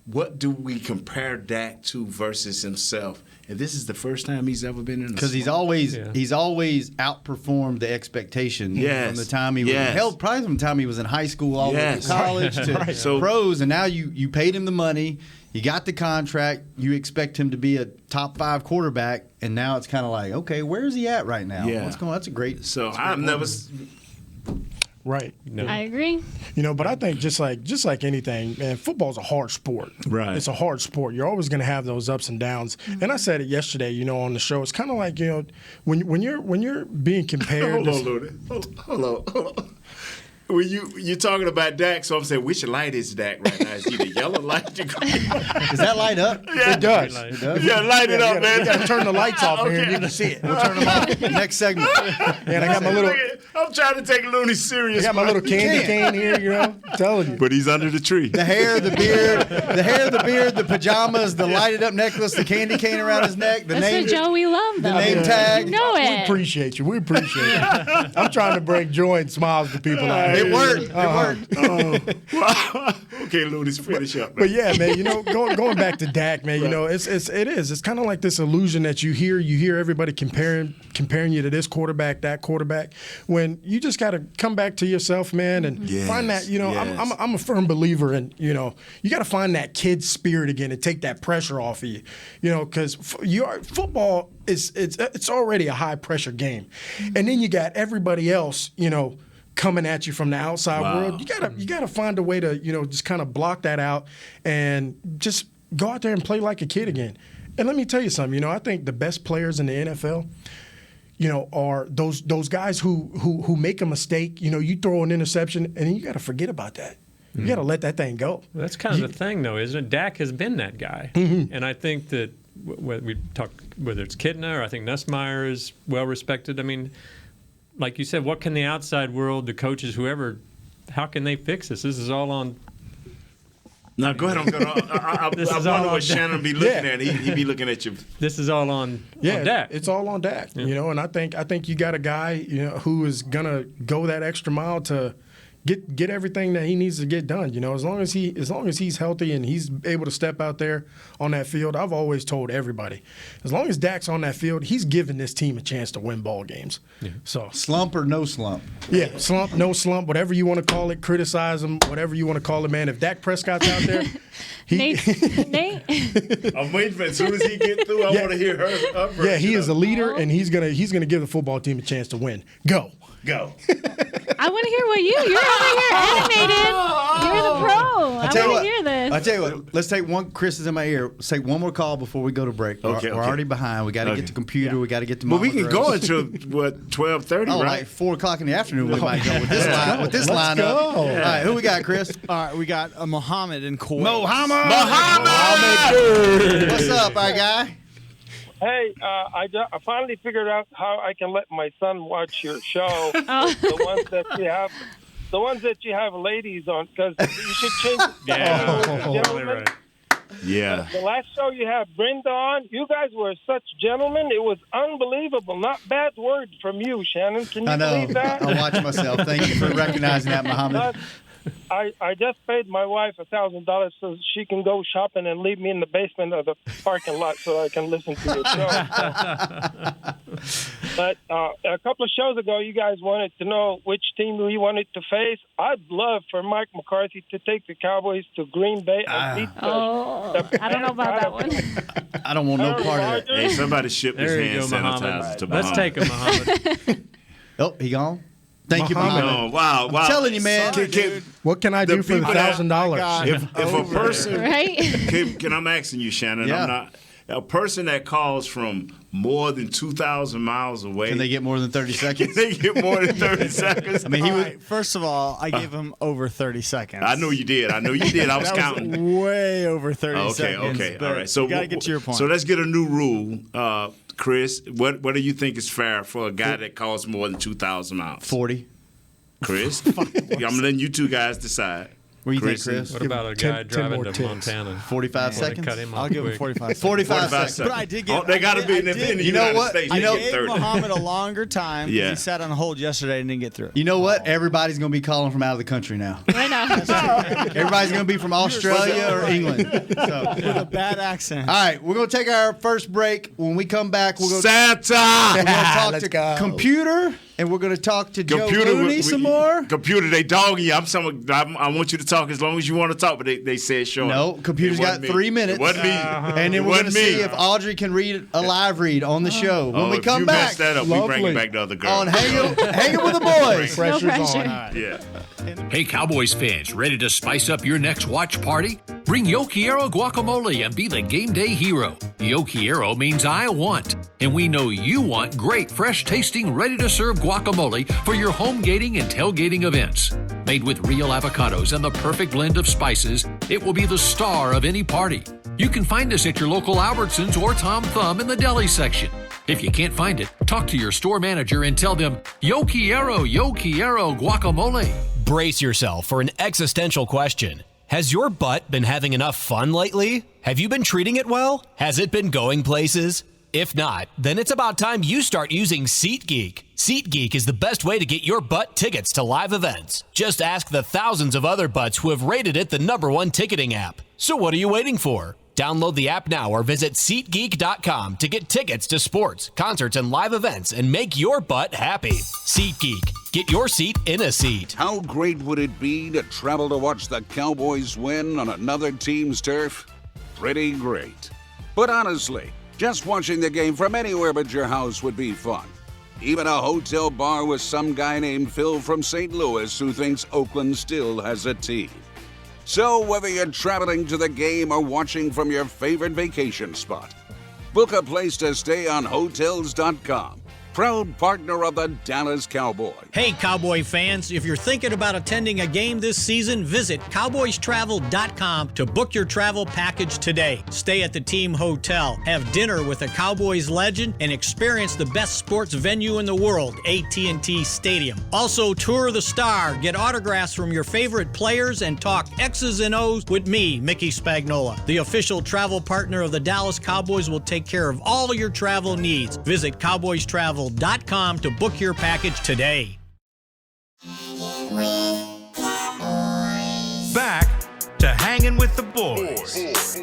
[SPEAKER 3] what do we compare Dak to versus himself? And this is the first time he's ever been in a
[SPEAKER 5] Because he's always outperformed the expectation from the time he was probably from the time he was in high school all the way to college to pros, and now you paid him the money, you got the contract, you expect him to be a top 5 quarterback, and now it's kind of like, okay, where is he at right now?
[SPEAKER 3] Yeah.
[SPEAKER 5] What's going on? That's a great.
[SPEAKER 3] So I've never.
[SPEAKER 8] Right.
[SPEAKER 6] No.
[SPEAKER 9] I agree.
[SPEAKER 8] But I think just like anything, man, football's a hard sport.
[SPEAKER 3] Right.
[SPEAKER 8] It's a hard sport. You're always going to have those ups and downs. And I said it yesterday, on the show. It's kind of like, when you're being compared.
[SPEAKER 3] Hold on, Looney. Hold on. When you're talking about Dak, so I'm saying we should light his Dak right now. Is he the yellow light?
[SPEAKER 5] Does that light up?
[SPEAKER 3] Yeah.
[SPEAKER 8] It does.
[SPEAKER 5] It does?
[SPEAKER 3] Yeah, light it up, man.
[SPEAKER 8] You got to turn the lights off here and you can see it.
[SPEAKER 5] We'll turn them off. Next segment.
[SPEAKER 8] And I got my little.
[SPEAKER 3] I'm trying to take Looney serious.
[SPEAKER 8] I got my little candy cane here, I'm telling you.
[SPEAKER 3] But he's under the tree.
[SPEAKER 5] The hair, the beard, the pajamas, the lighted up necklace, the candy cane around his neck, the
[SPEAKER 9] That's
[SPEAKER 5] name,
[SPEAKER 9] what Joe we love, though.
[SPEAKER 5] the name tag.
[SPEAKER 9] You know
[SPEAKER 8] We
[SPEAKER 9] it.
[SPEAKER 8] appreciate you. I'm trying to bring joy and smiles to people out here.
[SPEAKER 5] It worked. It worked.
[SPEAKER 3] Okay, Looney, finish up. Man.
[SPEAKER 8] But yeah, man, going back to Dak, man, it's kind of like this illusion that you hear everybody comparing you to this quarterback, that quarterback, when you just got to come back to yourself, man, and find that, I'm a firm believer in, you got to find that kid spirit again and take that pressure off of you, because football it's already a high pressure game, and then you got everybody else, coming at you from the outside world. You gotta find a way to just kind of block that out and just go out there and play like a kid again. And let me tell you something. I think the best players in the NFL, are those guys who make a mistake. You throw an interception, and then you got to forget about that. You got to let that thing go.
[SPEAKER 6] Well, that's kind of the thing, though, isn't it? Dak has been that guy. And I think that we talk, whether it's Kitna or I think Nussmeier is well respected. I mean, like you said, what can the outside world, the coaches, whoever, how can they fix this? This is all on.
[SPEAKER 3] No, go ahead. I wonder what Shannon be looking at. He be looking at you.
[SPEAKER 6] This is all on Dak.
[SPEAKER 8] It's all on Dak. And I think you got a guy who is gonna go that extra mile to get everything that he needs to get done. As long as he's healthy and he's able to step out there on that field. I've always told everybody, as long as Dak's on that field, he's giving this team a chance to win ball games.
[SPEAKER 6] Yeah.
[SPEAKER 5] So slump or no slump?
[SPEAKER 8] Yeah, slump, no slump, whatever you want to call it, criticize him, whatever you want to call it, man. If Dak Prescott's out there,
[SPEAKER 9] Nate.
[SPEAKER 3] I'm waiting for as soon as he get through. I want to hear her.
[SPEAKER 8] Yeah, he is a leader, and he's gonna give the football team a chance to win. Go.
[SPEAKER 9] I want to hear what you're over here animated. You're the pro. I want to hear this.
[SPEAKER 5] I tell you what. Let's take one. Chris is in my ear. Let's take one more call before we go to break.
[SPEAKER 3] Okay,
[SPEAKER 5] we're already behind. We got to get the computer. We got to get the.
[SPEAKER 3] But we can go until 12:30, right?
[SPEAKER 5] Like 4:00 in the afternoon. We might go with this line. With this lineup.
[SPEAKER 8] Go.
[SPEAKER 5] All right, who we got, Chris?
[SPEAKER 7] All right, we got Muhammad in Kuwait.
[SPEAKER 5] Muhammad. What's up, our guy?
[SPEAKER 10] Hey, I finally figured out how I can let my son watch your show. The ones that you have ladies on, because you should change it. Gentlemen.
[SPEAKER 3] Yeah.
[SPEAKER 10] The last show you had Brenda on, you guys were such gentlemen. It was unbelievable. Not bad word from you, Shannon. Can you believe that?
[SPEAKER 5] I'll watch myself. Thank you for recognizing that, Muhammad.
[SPEAKER 10] I just paid my wife $1,000 so she can go shopping and leave me in the basement of the parking lot so I can listen to your show. But a couple of shows ago, you guys wanted to know which team we wanted to face. I'd love for Mike McCarthy to take the Cowboys to Green Bay and beat
[SPEAKER 9] I don't know about that one.
[SPEAKER 5] I don't want no part of that.
[SPEAKER 3] Hey, somebody ship his hand sanitizer to Muhammad.
[SPEAKER 6] Let's take him, Muhammad.
[SPEAKER 5] Oh, he gone? Thank you,
[SPEAKER 8] Muhammad.
[SPEAKER 5] Muhammad.
[SPEAKER 3] Oh, wow.
[SPEAKER 5] I'm telling you, man.
[SPEAKER 8] What can I do for the $1,000?
[SPEAKER 3] If a person,
[SPEAKER 9] Right?
[SPEAKER 3] I'm asking you, Shannon,
[SPEAKER 5] Yeah.
[SPEAKER 3] a person that calls from more than 2,000 miles away.
[SPEAKER 5] Can they get more than 30 seconds?
[SPEAKER 3] They get more than 30 seconds.
[SPEAKER 5] I mean, he was.
[SPEAKER 7] First of all, I gave him over 30 seconds.
[SPEAKER 3] I know you did. I was
[SPEAKER 7] that
[SPEAKER 3] counting.
[SPEAKER 7] Was way over 30 seconds.
[SPEAKER 3] Okay.
[SPEAKER 7] but
[SPEAKER 3] All right. So
[SPEAKER 7] you got to get to your point.
[SPEAKER 3] So let's get a new rule. Chris, what do you think is fair for a guy that calls more than 2,000 miles?
[SPEAKER 5] 40.
[SPEAKER 3] Chris? I'm letting you two guys decide.
[SPEAKER 5] What do you think, Chris?
[SPEAKER 6] What about a guy driving to Montana?
[SPEAKER 5] 45 seconds?
[SPEAKER 6] Cut him off
[SPEAKER 7] I'll give him
[SPEAKER 6] quick.
[SPEAKER 7] 45 seconds.
[SPEAKER 5] 45 seconds.
[SPEAKER 7] But I did give.
[SPEAKER 3] They got to be in the United States.
[SPEAKER 7] I
[SPEAKER 3] They get
[SPEAKER 7] gave
[SPEAKER 3] 30.
[SPEAKER 7] Muhammad a longer time.
[SPEAKER 3] Yeah.
[SPEAKER 7] He sat on hold yesterday and didn't get through.
[SPEAKER 5] You know what? Everybody's going to be calling from out of the country now.
[SPEAKER 9] I know.
[SPEAKER 5] Everybody's going to be from Australia or England. So.
[SPEAKER 7] With a bad accent.
[SPEAKER 5] All right, we're going to take our first break. When we come back, we're going to
[SPEAKER 3] Santa!
[SPEAKER 5] talk
[SPEAKER 8] Let's
[SPEAKER 5] to
[SPEAKER 8] go.
[SPEAKER 5] Computer, and we're going to talk to Joe Looney some more.
[SPEAKER 3] Computer, they dogging you. I want you to talk as long as you want to talk, but they said sure.
[SPEAKER 5] No, Computer's got 3 minutes.
[SPEAKER 3] It wasn't me.
[SPEAKER 5] And then we're going to see if Audrey can read a live read on the show. When we come
[SPEAKER 3] if you
[SPEAKER 5] back
[SPEAKER 3] mess that up, we bring it back to other girls.
[SPEAKER 5] on Hangin' with the Boys.
[SPEAKER 9] No
[SPEAKER 8] Pressure's
[SPEAKER 9] pressure.
[SPEAKER 8] on.
[SPEAKER 3] Yeah.
[SPEAKER 1] Hey, Cowboys fans, ready to spice up your next watch party? Bring Yo Quiero guacamole and be the game day hero. Yo Quiero means I want, and we know you want great, fresh-tasting, ready-to-serve guacamole for your home gating and tailgating events. Made with real avocados and the perfect blend of spices, it will be the star of any party. You can find us at your local Albertsons or Tom Thumb in the deli section. If you can't find it, talk to your store manager and tell them, Yo Quiero guacamole.
[SPEAKER 11] Brace yourself for an existential question. Has your butt been having enough fun lately? Have you been treating it well? Has it been going places? If not, then it's about time you start using SeatGeek. SeatGeek is the best way to get your butt tickets to live events. Just ask the thousands of other butts who have rated it the #1 ticketing app. So what are you waiting for? Download the app now or visit SeatGeek.com to get tickets to sports, concerts, and live events and make your butt happy. SeatGeek. Get your seat in a seat.
[SPEAKER 12] How great would it be to travel to watch the Cowboys win on another team's turf? Pretty great. But honestly, just watching the game from anywhere but your house would be fun. Even a hotel bar with some guy named Phil from St. Louis who thinks Oakland still has a team. So whether you're traveling to the game or watching from your favorite vacation spot, Book a place to stay on Hotels.com. Proud partner of the Dallas Cowboys.
[SPEAKER 13] Hey, Cowboy fans, if you're thinking about attending a game this season, visit cowboystravel.com to book your travel package today. Stay at the team hotel, have dinner with a Cowboys legend, and experience the best sports venue in the world, AT&T Stadium. Also, tour the Star, get autographs from your favorite players, and talk X's and O's with me, Mickey Spagnola. The official travel partner of the Dallas Cowboys will take care of all your travel needs. Visit cowboystravel.com to book your package today.
[SPEAKER 1] Back to Hanging with the Boys.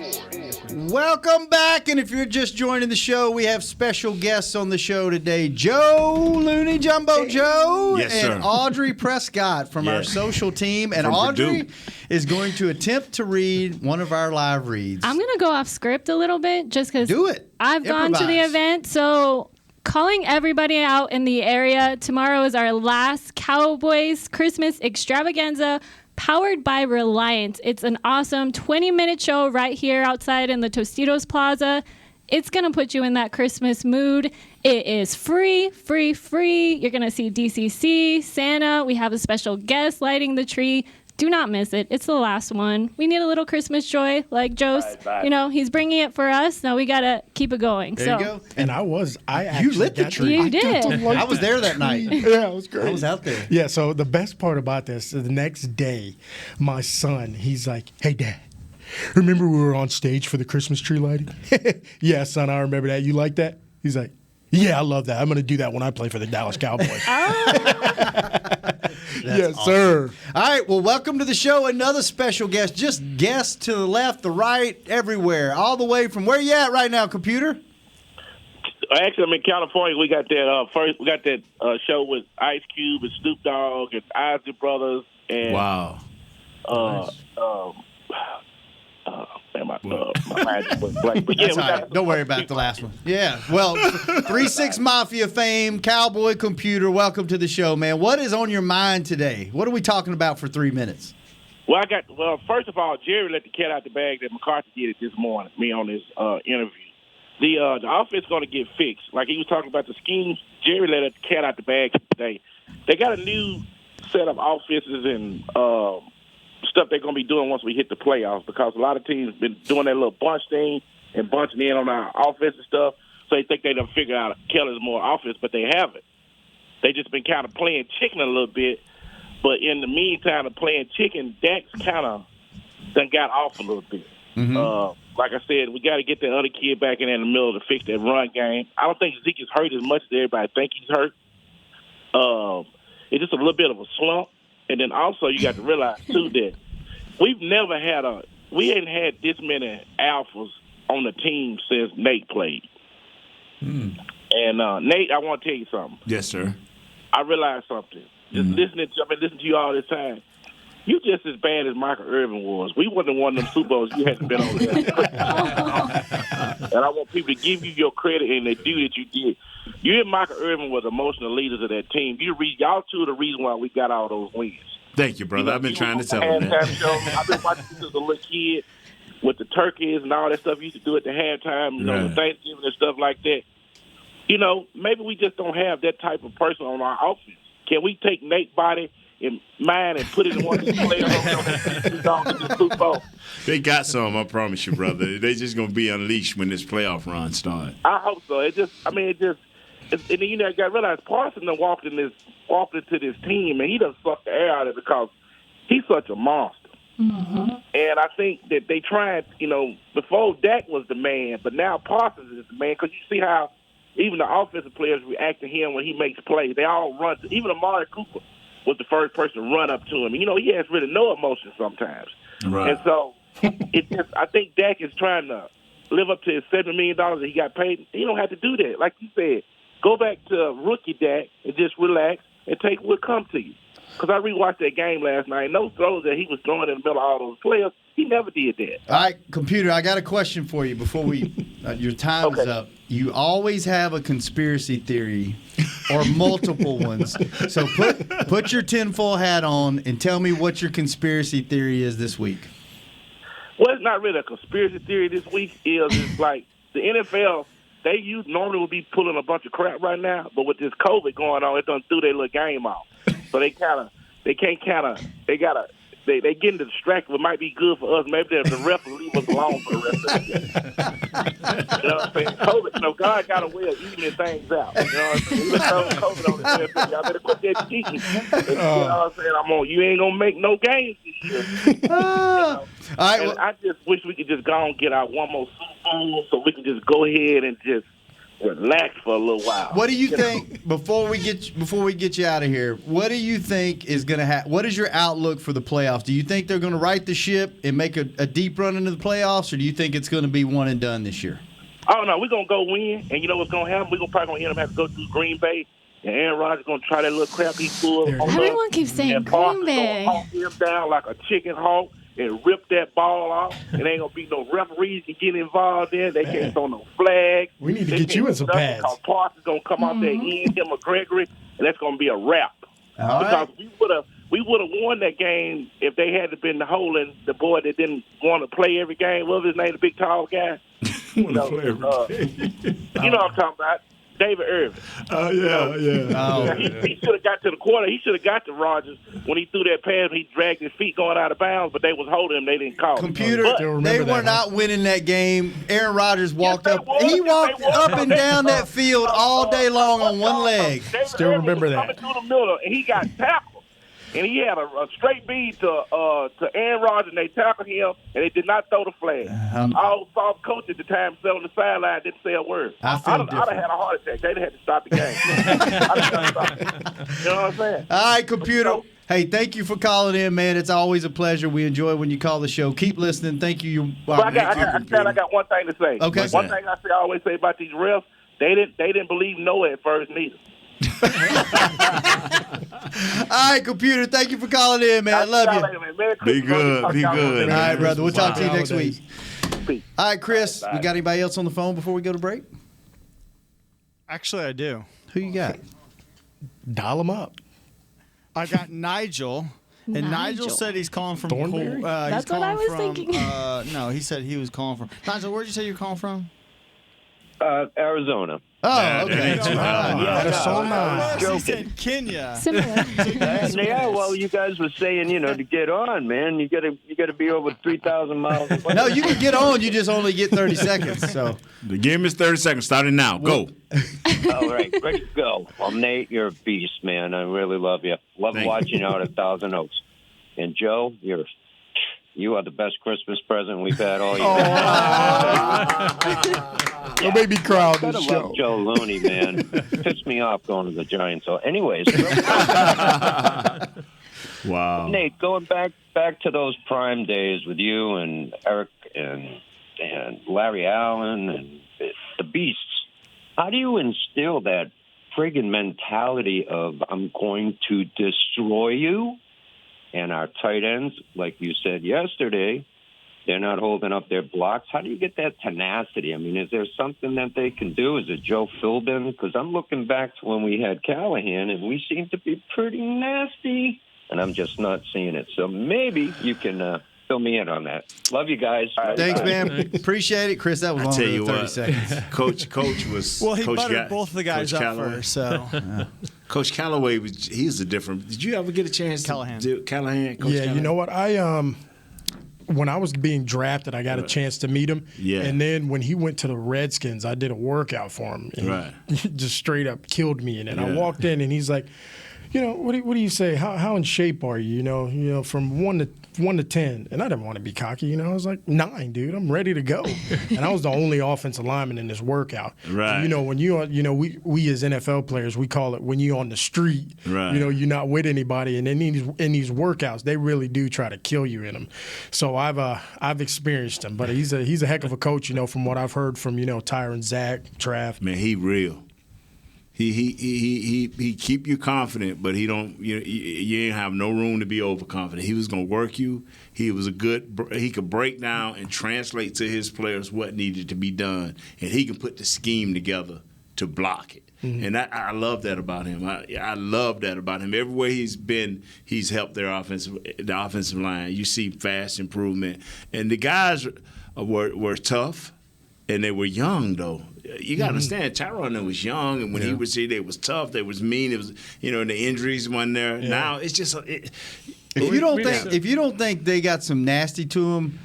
[SPEAKER 5] Welcome back, and if you're just joining the show, we have special guests on the show today. Joe Looney, Jumbo Joe,
[SPEAKER 3] Yes,
[SPEAKER 5] and
[SPEAKER 3] sir.
[SPEAKER 5] Audrey Prescott from our social team. And
[SPEAKER 3] From
[SPEAKER 5] Audrey
[SPEAKER 3] Purdue.
[SPEAKER 5] is going to attempt to read one of our live reads.
[SPEAKER 9] I'm going to go off script a little bit just because
[SPEAKER 5] Do it.
[SPEAKER 9] I've gone to the
[SPEAKER 5] Improvise.
[SPEAKER 9] event. So calling everybody out in the area, tomorrow is our last Cowboys Christmas extravaganza powered by Reliance. It's an awesome 20-minute show right here outside in the Tostitos Plaza. It's going to put you in that Christmas mood. It is free. You're going to see DCC, Santa. We have a special guest lighting the tree. Do not miss it. It's the last one. We need a little Christmas joy, like Joe's.
[SPEAKER 14] Right.
[SPEAKER 9] You know, he's bringing it for us. Now we got to keep it going.
[SPEAKER 5] There you go.
[SPEAKER 8] And I actually
[SPEAKER 5] You lit the
[SPEAKER 8] got
[SPEAKER 5] tree.
[SPEAKER 9] You
[SPEAKER 8] I got
[SPEAKER 9] did.
[SPEAKER 8] to light
[SPEAKER 5] I was
[SPEAKER 8] the
[SPEAKER 5] there that
[SPEAKER 8] tree.
[SPEAKER 5] night.
[SPEAKER 8] Yeah, it was great.
[SPEAKER 5] I was out there.
[SPEAKER 8] Yeah, so the best part about this, the next day, my son, he's like, "Hey, Dad, remember we were on stage for the Christmas tree lighting?" "Yeah, son, I remember that. You like that?" He's like, "Yeah, I love that. I'm going to do that when I play for the Dallas Cowboys." Yes,
[SPEAKER 5] awesome.
[SPEAKER 8] sir.
[SPEAKER 5] All right, well, welcome to the show. Another special guest. Just guests to the left, the right, everywhere. All the way from where you at right now, computer?
[SPEAKER 14] Actually, I'm in California. We got that show with Ice Cube and Snoop Dogg and Isaac Brothers and
[SPEAKER 3] Wow.
[SPEAKER 14] my mind just went blank. But yeah,
[SPEAKER 5] That's all right. Don't worry about the last one. Yeah. Well, 3-6 Mafia fame, Cowboy Computer, welcome to the show, man. What is on your mind today? What are we talking about for 3 minutes?
[SPEAKER 14] Well, first of all, Jerry let the cat out the bag that McCarthy did it this morning, on his interview. The offense going to get fixed. Like he was talking about the schemes, Jerry let the cat out the bag today. They got a new set of offenses and stuff they're going to be doing once we hit the playoffs, because a lot of teams been doing that little bunch thing and bunching in on our offensive stuff. So they think they done figure out Kelly's more offense, but they haven't. They just been kind of playing chicken a little bit. But in the meantime of playing chicken, Dak's kind of done got off a little bit.
[SPEAKER 5] Mm-hmm.
[SPEAKER 14] Like I said, we got to get the other kid back in the middle to fix that run game. I don't think Zeke is hurt as much as everybody think he's hurt. It's just a little bit of a slump. And then also you got to realize, too, that we ain't had this many alphas on the team since Nate played. And Nate, I want to tell you something.
[SPEAKER 3] Yes, sir.
[SPEAKER 14] I realized something. Just listening to you all this time. You just as bad as Michael Irvin was. We wouldn't have won them Super Bowls. You hadn't been on there. And I want people to give you your credit and the due that you did. You and Michael Irvin were the emotional leaders of that team. Y'all two are the reason why we got all those wins.
[SPEAKER 3] Thank you, brother. I've been trying to tell him
[SPEAKER 14] that.
[SPEAKER 3] that.
[SPEAKER 14] I've been watching this as a little kid with the turkeys and all that stuff you used to do at the halftime, the Thanksgiving and stuff like that. Maybe we just don't have that type of person on our offense. Can we take Nate's body in mind and put it in one of these players on the Super Bowl?
[SPEAKER 3] They got some, I promise you, brother. They just gonna be unleashed when this playoff run starts.
[SPEAKER 14] I hope so. And you got to realize Parsons done walked into this team, and he done sucked the air out of it because he's such a monster. Mm-hmm. And I think that they tried, before Dak was the man, but now Parsons is the man, because you see how even the offensive players react to him when he makes plays. They all run. Even Amari Cooper was the first person to run up to him. He has really no emotion sometimes.
[SPEAKER 3] Right.
[SPEAKER 14] And so I think Dak is trying to live up to his $7 million that he got paid. He don't have to do that. Like you said, go back to rookie Dak and just relax and take what comes to you. Because I rewatched that game last night, and those throws that he was throwing in the middle of all those players, he never did that.
[SPEAKER 5] All right, computer, I got a question for you before your time is up. You always have a conspiracy theory or multiple ones. So put your tinfoil hat on and tell me what your conspiracy theory is this week.
[SPEAKER 14] Well, it's not really a conspiracy theory this week. It's like the NFL they normally would be pulling a bunch of crap right now, but with this COVID going on, it done threw their little game off. So they gotta. They getting distracted. It might be good for us. Maybe the ref will leave us alone for the rest of the game. You know what I'm saying? COVID, God got a way of evening things out. You know what I'm saying? Even though COVID on the field, y'all better quit that cheating. You know what I'm saying? You ain't gonna make no games this year. You know?
[SPEAKER 5] All right,
[SPEAKER 14] I just wish we could just go and get out one more Super Bowl so we can just go ahead and just relax for a little while.
[SPEAKER 5] What do you think before we get you out of here? What do you think is going to happen? What is your outlook for the playoffs? Do you think they're going to right the ship and make a deep run into the playoffs, or do you think it's going to be one and done this year?
[SPEAKER 14] Oh no, we're gonna go win, and you know what's gonna happen? We're probably gonna end up having to go through Green Bay, and Aaron Rodgers gonna try that little crap he pulled.
[SPEAKER 9] Everyone keeps saying Green Bay.
[SPEAKER 14] Gonna hawk him down like a chicken hawk and rip that ball off. It ain't gonna be no referees can get involved in. They can't throw no flags.
[SPEAKER 8] We need to get you in some pads.
[SPEAKER 14] Because Parsons gonna come out there, him or Gregory, and that's gonna be a wrap.
[SPEAKER 5] All
[SPEAKER 14] because
[SPEAKER 5] right.
[SPEAKER 14] we would have won that game if they hadn't been holding the boy that didn't want to play every game. What was his name? The big tall guy. You know what I'm talking about. David Irvin.
[SPEAKER 3] Oh, yeah.
[SPEAKER 14] He should have got to the quarter. He should have got to Rodgers when he threw that pass. He dragged his feet going out of bounds, but they was holding him. They didn't call him.
[SPEAKER 5] They were not winning that game. Aaron Rodgers walked up. He walked up and down that field all day long on one leg.
[SPEAKER 8] Still remember that.
[SPEAKER 14] Coming through the middle, and he got tackled. And he had a straight beat to Aaron Rodgers, and they tackled him, and they did not throw the flag. Our soft coach at the time sat on the sideline, didn't say a word. I'd have had a heart attack. They'd have had to stop the game. You know what I'm saying?
[SPEAKER 5] All right, computer. Hey, thank you for calling in, man. It's always a pleasure. We enjoy when you call the show. Keep listening. Thank you.
[SPEAKER 14] I got one thing to say.
[SPEAKER 5] Okay.
[SPEAKER 14] One thing I always say about these refs, they didn't believe Noah at first neither.
[SPEAKER 5] All right, computer. Thank you for calling in, man. I love you.
[SPEAKER 3] Be good. Be good.
[SPEAKER 5] All right, brother. We'll talk to you next week. All right, Chris. We got anybody else on the phone before we go to break?
[SPEAKER 7] Actually, I do.
[SPEAKER 5] Who you got?
[SPEAKER 8] Dial them up.
[SPEAKER 7] I got Nigel. And Nigel said he's calling from
[SPEAKER 8] Thornberry?
[SPEAKER 9] That's what I was thinking.
[SPEAKER 7] No, he said he was calling from. Nigel, where'd you say you're calling from?
[SPEAKER 15] Arizona.
[SPEAKER 5] Oh, okay.
[SPEAKER 7] He said Kenya.
[SPEAKER 9] Similar.
[SPEAKER 15] Yeah, well, you guys were saying, to get on, man, you got to be over 3,000 miles away.
[SPEAKER 5] No, you can get on. You just only get 30 seconds. So
[SPEAKER 3] The game is 30 seconds. Starting now. Go.
[SPEAKER 15] All right, ready to go. Well, Nate, you're a beast, man. I really love you. Love watching you out at Thousand Oaks. And Joe, you are the best Christmas present we've had all year.
[SPEAKER 8] Don't make me cry on
[SPEAKER 15] I
[SPEAKER 8] this show.
[SPEAKER 15] love Joe Looney, man. Pissed me off going to the Giants. So, anyways,
[SPEAKER 3] Wow.
[SPEAKER 15] Nate, going back to those prime days with you and Eric and Larry Allen and the Beasts, how do you instill that friggin' mentality of I'm going to destroy you? And our tight ends, like you said yesterday, they're not holding up their blocks. How do you get that tenacity? I mean, is there something that they can do? Is it Joe Philbin? Because I'm looking back to when we had Callahan, and we seem to be pretty nasty, and I'm just not seeing it. So maybe you can fill me in on that. Love you guys.
[SPEAKER 5] Thanks, man. Appreciate it. Chris, that was longer than 30 seconds.
[SPEAKER 3] Coach was.
[SPEAKER 7] Well, he
[SPEAKER 3] Coach
[SPEAKER 7] buttered both the guys
[SPEAKER 3] Coach
[SPEAKER 7] up
[SPEAKER 3] Callaway.
[SPEAKER 7] first, so.
[SPEAKER 3] Coach Callaway, he's a different. Did you ever get a chance
[SPEAKER 7] Callahan.
[SPEAKER 3] to do Callahan? Coach
[SPEAKER 8] Yeah,
[SPEAKER 3] Callahan?
[SPEAKER 8] you know what? When I was being drafted, I got a chance to meet him.
[SPEAKER 3] Yeah.
[SPEAKER 8] And then when he went to the Redskins, I did a workout for him. And he just straight up killed me. And then I walked in, and he's like, what do you say? How in shape are you? You know, from 1 to 10. And I didn't want to be cocky. I was like 9, dude. I'm ready to go. And I was the only offensive lineman in this workout.
[SPEAKER 3] Right.
[SPEAKER 8] So, when you are, we as NFL players, we call it when you're on the street.
[SPEAKER 3] Right.
[SPEAKER 8] You're not with anybody, and in these workouts, they really do try to kill you in them. So I've experienced him, but he's a heck of a coach. From what I've heard from Tyron, Zach, Trav.
[SPEAKER 3] Man, he real. He keep you confident, but he don't. You ain't have no room to be overconfident. He was gonna work you. He was he could break down and translate to his players what needed to be done, and he can put the scheme together to block it. Mm-hmm. And I love that about him. I love that about him. Everywhere he's been, he's helped the offensive line. You see fast improvement, and the guys were tough. And they were young, though. you got to understand, Tyron was young, and when he was here, they was tough, they was mean. It was, and the injuries wasn't there. Yeah. Now it's just
[SPEAKER 5] if you don't think they got some nasty to them,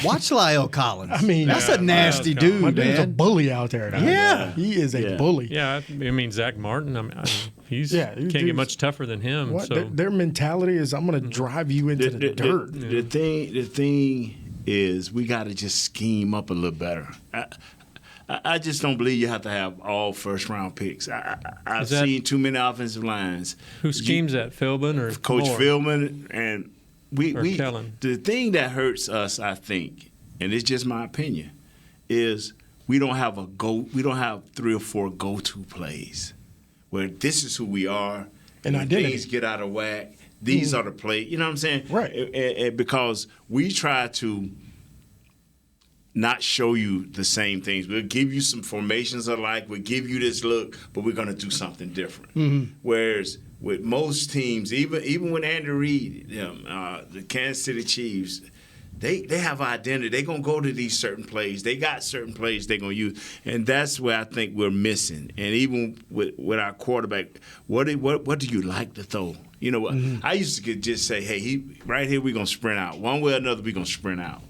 [SPEAKER 5] watch Lyle Collins.
[SPEAKER 8] I mean,
[SPEAKER 5] that's a nasty dude, man.
[SPEAKER 8] There's a bully out there now.
[SPEAKER 5] Yeah.
[SPEAKER 8] He is a bully.
[SPEAKER 6] Yeah, I mean, Zach Martin, he can't get much tougher than him.
[SPEAKER 8] What?
[SPEAKER 6] So
[SPEAKER 8] Their mentality is, I'm going to drive you into the dirt.
[SPEAKER 3] The thing is, we got to just scheme up a little better. I just don't believe you have to have all first-round picks. I've seen too many offensive lines.
[SPEAKER 6] Who schemes that, Philbin or
[SPEAKER 3] Coach
[SPEAKER 6] Moore?
[SPEAKER 3] Philbin? And
[SPEAKER 6] Kellen.
[SPEAKER 3] The thing that hurts us, I think, and it's just my opinion, is we don't have 3 or 4 go-to plays where this is who we are.
[SPEAKER 8] And
[SPEAKER 3] when
[SPEAKER 8] identity.
[SPEAKER 3] things get out of whack, these are the plays. You know what I'm saying?
[SPEAKER 8] Right.
[SPEAKER 3] And because we try to not show you the same things. We'll give you some formations alike. We'll give you this look, but we're going to do something different.
[SPEAKER 8] Mm-hmm.
[SPEAKER 3] Whereas with most teams, even with Andy Reid, the Kansas City Chiefs, they have identity. They're going to go to these certain plays. They got certain plays they're going to use. And that's where I think we're missing. And even with our quarterback, what do you like to throw? You know what? Mm-hmm. I used to just say, hey, right here we're going to sprint out. One way or another, we're going to sprint out.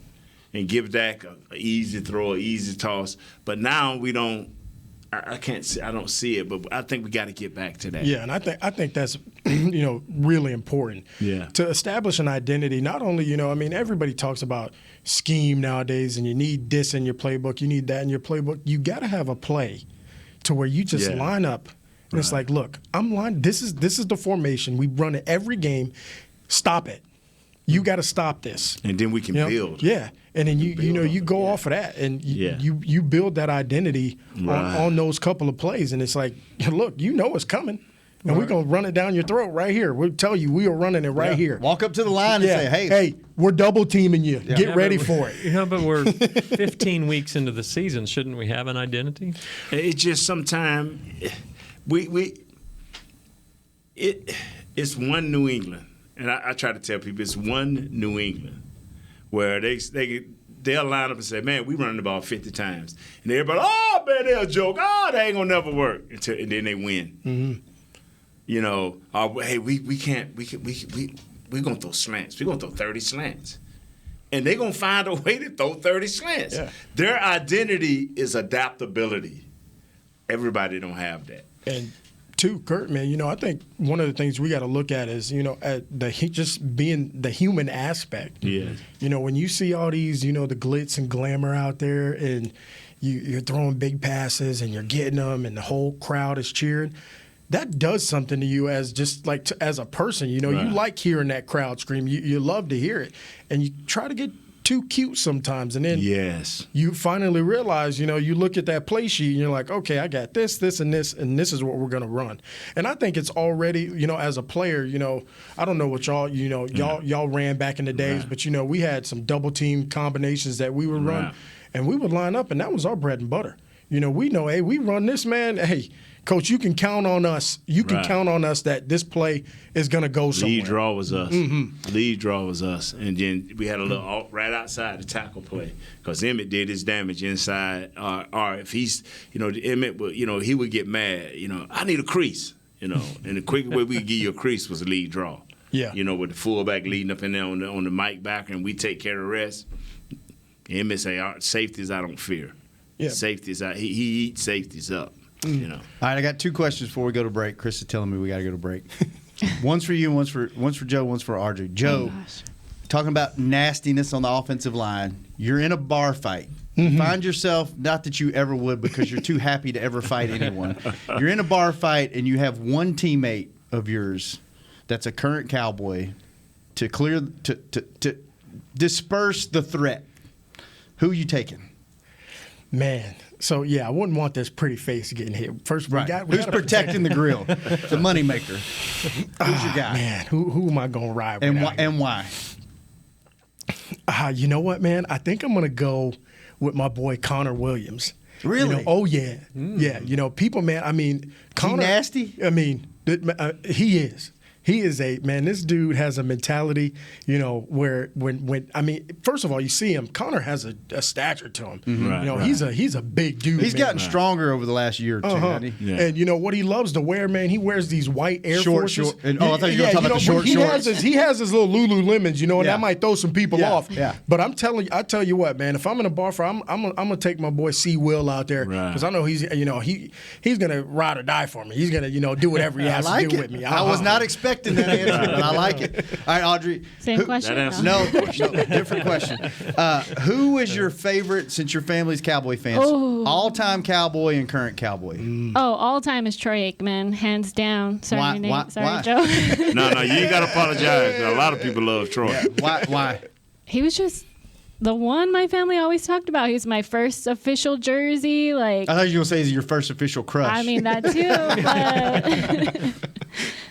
[SPEAKER 3] And give Dak an easy throw, an easy toss. But now we don't. I can't see. I don't see it. But I think we got to get back to that.
[SPEAKER 8] Yeah, and I think that's really important.
[SPEAKER 3] Yeah.
[SPEAKER 8] To establish an identity. Not only everybody talks about scheme nowadays, and you need this in your playbook. You need that in your playbook. You got to have a play to where you just line up. And it's like, look, I'm lined. This is the formation. We run it every game. Stop it. You got to stop this.
[SPEAKER 3] And then we can build.
[SPEAKER 8] Yeah. And then you go off of that, and you build that identity on those couple of plays, and it's like, look, it's coming, and we're gonna run it down your throat right here. We'll tell you we are running it right here.
[SPEAKER 5] Walk up to the line and say,
[SPEAKER 8] hey, we're double teaming you. Get ready for it.
[SPEAKER 6] But we're 15 weeks into the season. Shouldn't we have an identity?
[SPEAKER 3] It's just sometimes it's one New England, and I try to tell people it's one New England. Where they'll line up and say, man, we running the ball 50 times. And everybody, oh, man, they'll joke. Oh, that ain't going to never work. And then they win. Mm-hmm. Hey, we're going to throw slants. We're going to throw 30 slants. And they're going to find a way to throw 30 slants.
[SPEAKER 8] Yeah.
[SPEAKER 3] Their identity is adaptability. Everybody don't have that.
[SPEAKER 8] And too, Kurt, man, I think one of the things we got to look at is, at just being the human aspect.
[SPEAKER 3] Yeah.
[SPEAKER 8] When you see all these, the glitz and glamour out there, and you're throwing big passes and you're getting them, and the whole crowd is cheering, that does something to you as just like as a person. You like hearing that crowd scream. You love to hear it, and you try to get too cute sometimes, and then you finally realize, you look at that play sheet and you're like, okay, I got this, and this is what we're going to run. And I think it's already, as a player, I don't know what y'all ran back in the days, but we had some double team combinations that we would run, and we would line up, and that was our bread and butter. We know, hey, we run this, man. Hey, Coach, you can count on us. You can count on us that this play is going to go somewhere.
[SPEAKER 3] Lead draw was us.
[SPEAKER 8] Mm-hmm.
[SPEAKER 3] Lead draw was us. And then we had a little right outside the tackle play because Emmett did his damage inside. Or if he's, Emmett would, he would get mad. I need a crease, and the quickest way we could give you a crease was a lead draw.
[SPEAKER 8] Yeah.
[SPEAKER 3] With the fullback leading up in there on the mic backer, and we take care of the rest. Emmett say, safeties I don't fear.
[SPEAKER 8] Yeah.
[SPEAKER 3] Safeties, he eats safeties up. All
[SPEAKER 5] right, I got 2 questions before we go to break. Chris is telling me we got to go to break. One's for you, one's for Joe, one's for Audrey. Joe, talking about nastiness on the offensive line. You're in a bar fight. You find yourself, not that you ever would because you're too happy to ever fight anyone. You're in a bar fight and you have one teammate of yours that's a current Cowboy to disperse the threat. Who are you taking?
[SPEAKER 8] Man. So, yeah, I wouldn't want this pretty face getting hit. First,
[SPEAKER 5] who's protecting the grill? The moneymaker. Who's your guy?
[SPEAKER 8] Man, who am I going to ride with?
[SPEAKER 5] And why?
[SPEAKER 8] You know what, man? I think I'm going to go with my boy Connor Williams.
[SPEAKER 5] Really?
[SPEAKER 8] Oh, yeah. Yeah, people, man, I mean, Connor.
[SPEAKER 5] He nasty?
[SPEAKER 8] I mean, he is. He is this dude has a mentality, where first of all, you see him, Connor has a stature to him.
[SPEAKER 5] Mm-hmm.
[SPEAKER 8] He's a big dude.
[SPEAKER 5] He's gotten stronger over the last year or two, hasn't he?
[SPEAKER 8] Yeah. And what he loves to wear, man, he wears these white Air Forces.
[SPEAKER 5] I thought you were talking about the short shorts.
[SPEAKER 8] He has his little Lululemons, and that might throw some people off.
[SPEAKER 5] Yeah.
[SPEAKER 8] But I tell you what, man, if I'm in a bar fight, I'm gonna take my boy C. Will out there because I know he's gonna ride or die for me. He's gonna do whatever he has to do with me.
[SPEAKER 5] I was not expecting that answer, but I like it. All right, Audrey.
[SPEAKER 9] Same question?
[SPEAKER 5] No, different question. Who is your favorite, since your family's Cowboy fans, all-time Cowboy and current Cowboy?
[SPEAKER 9] All time is Troy Aikman, hands down. Sorry, Nate. Sorry, Joe.
[SPEAKER 3] No, you ain't got to apologize. A lot of people love Troy.
[SPEAKER 5] Yeah. Why?
[SPEAKER 9] He was just the one my family always talked about. He was my first official jersey. I
[SPEAKER 5] thought you were going to say he's your first official crush.
[SPEAKER 9] I mean, that too.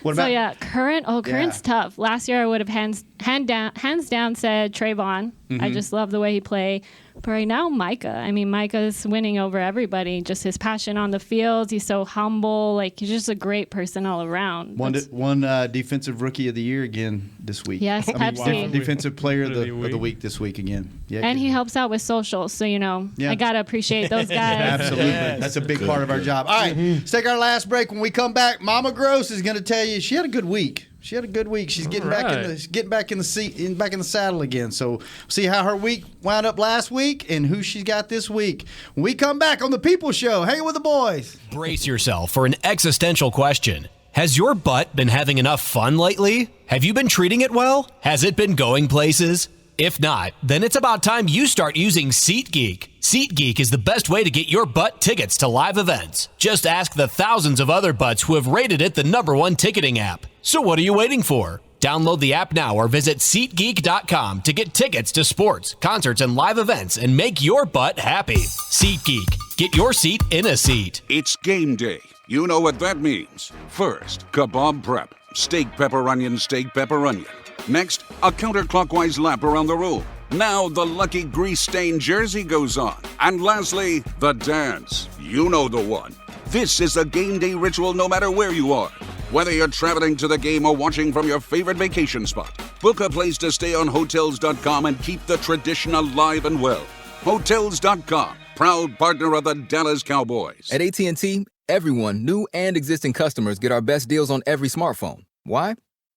[SPEAKER 9] But
[SPEAKER 5] what about?
[SPEAKER 9] Current's tough. Last year I would have hands down said Trayvon.
[SPEAKER 5] Mm-hmm.
[SPEAKER 9] I just love the way he played. But right now, Micah. I mean, Micah's winning over everybody. Just his passion on the field. He's so humble. He's just a great person all around.
[SPEAKER 5] One defensive rookie of the year again this week.
[SPEAKER 9] Yes, Pepsi.
[SPEAKER 5] Defensive player of the week this week again. Yeah,
[SPEAKER 9] and he helps out with socials. So, I got to appreciate those guys.
[SPEAKER 5] Absolutely. Yes. That's a big part of our job. All right, let's take our last break. When we come back, Mama Gross is going to tell you she had a good week. She's getting back in the seat, back in the saddle again. So we'll see how her week wound up last week and who she's got this week. When we come back on the People Show, hanging with the boys.
[SPEAKER 11] Brace yourself for an existential question. Has your butt been having enough fun lately? Have you been treating it well? Has it been going places? If not, then it's about time you start using SeatGeek. SeatGeek is the best way to get your butt tickets to live events. Just ask the thousands of other butts who have rated it the #1 ticketing app. So what are you waiting for? Download the app now or visit SeatGeek.com to get tickets to sports, concerts, and live events and make your butt happy. SeatGeek. Get your seat in a seat.
[SPEAKER 12] It's game day. You know what that means. First, kebab prep. Steak, pepper, onion, steak, pepper, onion. Next, a counterclockwise lap around the room. Now the lucky grease-stained jersey goes on. And lastly, the dance. You know the one. This is a game day ritual no matter where you are. Whether you're traveling to the game or watching from your favorite vacation spot, book a place to stay on Hotels.com and keep the tradition alive and well. Hotels.com, proud partner of the Dallas Cowboys.
[SPEAKER 16] At AT&T, everyone, new and existing customers, get our best deals on every smartphone. Why?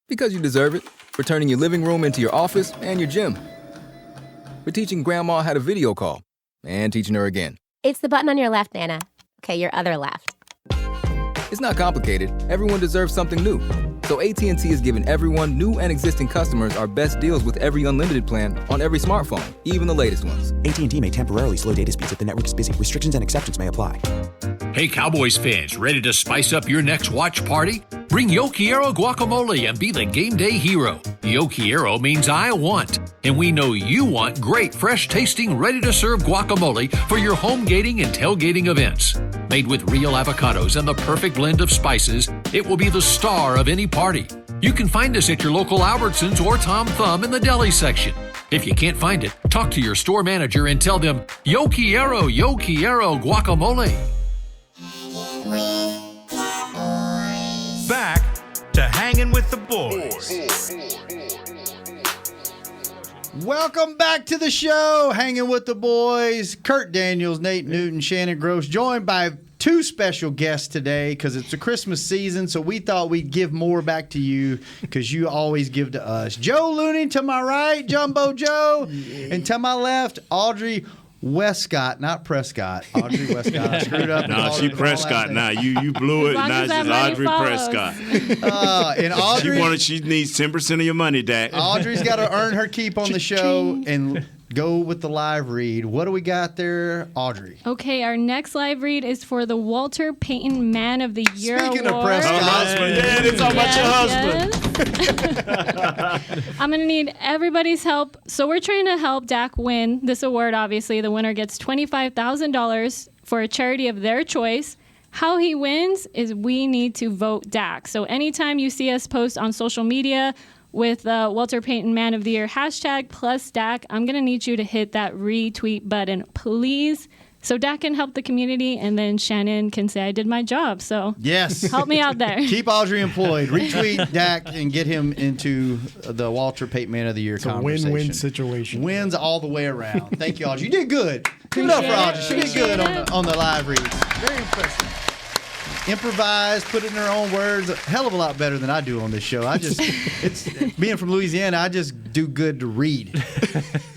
[SPEAKER 16] Because you deserve it. For turning your living room into your office and your gym. For teaching Grandma how to video call. And teaching her again.
[SPEAKER 17] It's the button on your left, Nana. Okay, your other left.
[SPEAKER 16] It's not complicated. Everyone deserves something new. So AT&T is giving everyone, new and existing customers, our best deals with every unlimited plan on every smartphone, even the latest ones.
[SPEAKER 18] AT&T may temporarily slow data speeds if the network is busy. Restrictions and exceptions may apply.
[SPEAKER 19] Hey, Cowboys fans, ready to spice up your next watch party? Bring Yo Quiero guacamole and be the game day hero. Yo Quiero means I want, and we know you want great, fresh-tasting, ready-to-serve guacamole for your home gating and tailgating events. Made with real avocados and the perfect blend of spices, it will be the star of any party. You can find us at your local Albertsons or Tom Thumb in the deli section. If you can't find it, talk to your store manager and tell them, Yo Quiero guacamole.
[SPEAKER 1] Back to Hanging with the Boys.
[SPEAKER 5] Welcome back to the show, Hanging with the Boys. Kurt Daniels, Nate Newton, Shannon Gross, joined by two special guests today because it's the Christmas season, so we thought we'd give more back to you because you always give to us. Joe Looney to my right, Jumbo Joe, and to my left, Audrey Westcott, not Prescott. Audrey Westcott. I screwed up.
[SPEAKER 3] No, she Prescott now. You blew it. Now she's Audrey Prescott.
[SPEAKER 5] And Audrey,
[SPEAKER 3] she needs 10% of your money, Dak.
[SPEAKER 5] Audrey's got to earn her keep on the show and go with the live read. What do we got there, Audrey?
[SPEAKER 9] Okay, our next live read is for the Walter Payton Man of the Year
[SPEAKER 5] Speaking
[SPEAKER 9] Award.
[SPEAKER 5] of Prescott,
[SPEAKER 3] yeah, it's all about your husband.
[SPEAKER 9] I'm going to need everybody's help. So we're trying to help Dak win this award, obviously. The winner gets $25,000 for a charity of their choice. How he wins is we need to vote Dak. So anytime you see us post on social media with Walter Payton Man of the Year hashtag plus Dak, I'm going to need you to hit that retweet button. Please so Dak can help the community, and then Shannon can say I did my job. So
[SPEAKER 5] yes,
[SPEAKER 9] help me out there.
[SPEAKER 5] Keep Audrey employed. Retweet Dak and get him into the Walter Payton Man of the Year conversation.
[SPEAKER 8] A win-win situation.
[SPEAKER 5] Wins all the way around. Thank you, Audrey. You did good. Give it up for Audrey. She did good on the live reads. Very impressive. Improvise, put it in her own words. A hell of a lot better than I do on this show. It's being from Louisiana, I just do good to read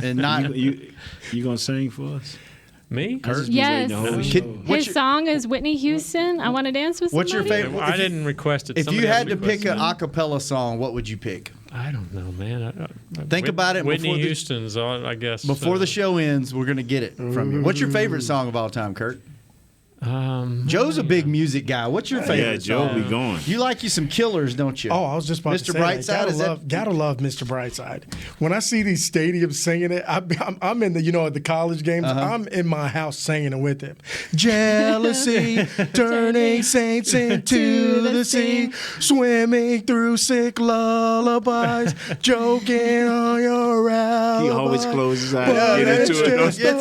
[SPEAKER 5] and not.
[SPEAKER 3] You gonna sing for us?
[SPEAKER 6] Me?
[SPEAKER 9] Yes. His song is Whitney Houston. I Want to Dance with Somebody.
[SPEAKER 5] What's your favorite?
[SPEAKER 6] I didn't request it.
[SPEAKER 5] If you had to pick an a cappella song, what would you pick?
[SPEAKER 6] I don't know, man.
[SPEAKER 5] Think about it.
[SPEAKER 6] Whitney Houston's, I guess.
[SPEAKER 5] Before the show ends, we're going to get it from you. What's your favorite song of all time, Kurt? Joe's a big music guy. What's your favorite?
[SPEAKER 3] Yeah, Joe
[SPEAKER 5] song?
[SPEAKER 3] be going.
[SPEAKER 5] You like you some Killers, don't you?
[SPEAKER 8] Oh, I was just about to say
[SPEAKER 5] Mr. Brightside.
[SPEAKER 8] Gotta love Mr. Brightside. When I see these stadiums singing it, I'm in the college games. I'm in my house singing it with him. Jealousy, turning saints into the sea, swimming through sick lullabies, joking on your alibis.
[SPEAKER 3] He always closes his eyes. Get into it.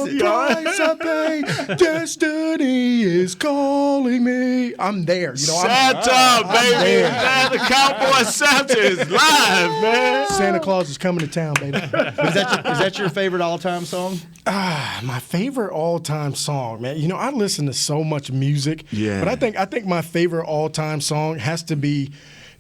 [SPEAKER 8] The price I pay. Destiny is calling me. I'm there.
[SPEAKER 3] Santa, baby. Man, the Cowboy Santa is live, man.
[SPEAKER 8] Santa Claus is coming to town, baby.
[SPEAKER 5] Is that your favorite all-time song?
[SPEAKER 8] My favorite all-time song, man. I listen to so much music.
[SPEAKER 3] Yeah.
[SPEAKER 8] But I think my favorite all-time song has to be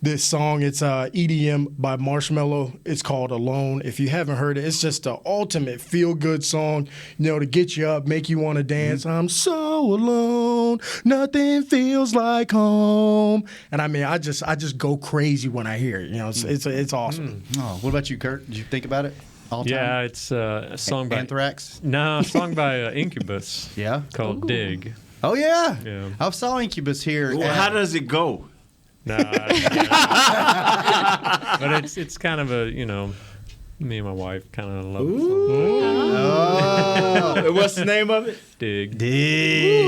[SPEAKER 8] this song. It's EDM by Marshmello. It's called Alone. If you haven't heard it, it's just the ultimate feel-good song, to get you up, make you want to dance. I'm so alone, nothing feels like home. And I just go crazy when I hear it. It's awesome.
[SPEAKER 5] Oh, what about you, Kurt? Did you think about it? All time?
[SPEAKER 6] Yeah, it's a song by
[SPEAKER 5] Anthrax.
[SPEAKER 6] No, a song by Incubus.
[SPEAKER 5] Yeah,
[SPEAKER 6] called Dig.
[SPEAKER 5] Oh yeah.
[SPEAKER 6] Yeah.
[SPEAKER 5] I saw Incubus here.
[SPEAKER 3] Well, how does it go?
[SPEAKER 6] No, but it's kind of a me and my wife kind of love the song.
[SPEAKER 3] Oh, what's the name of it?
[SPEAKER 6] Dig.
[SPEAKER 3] Ooh,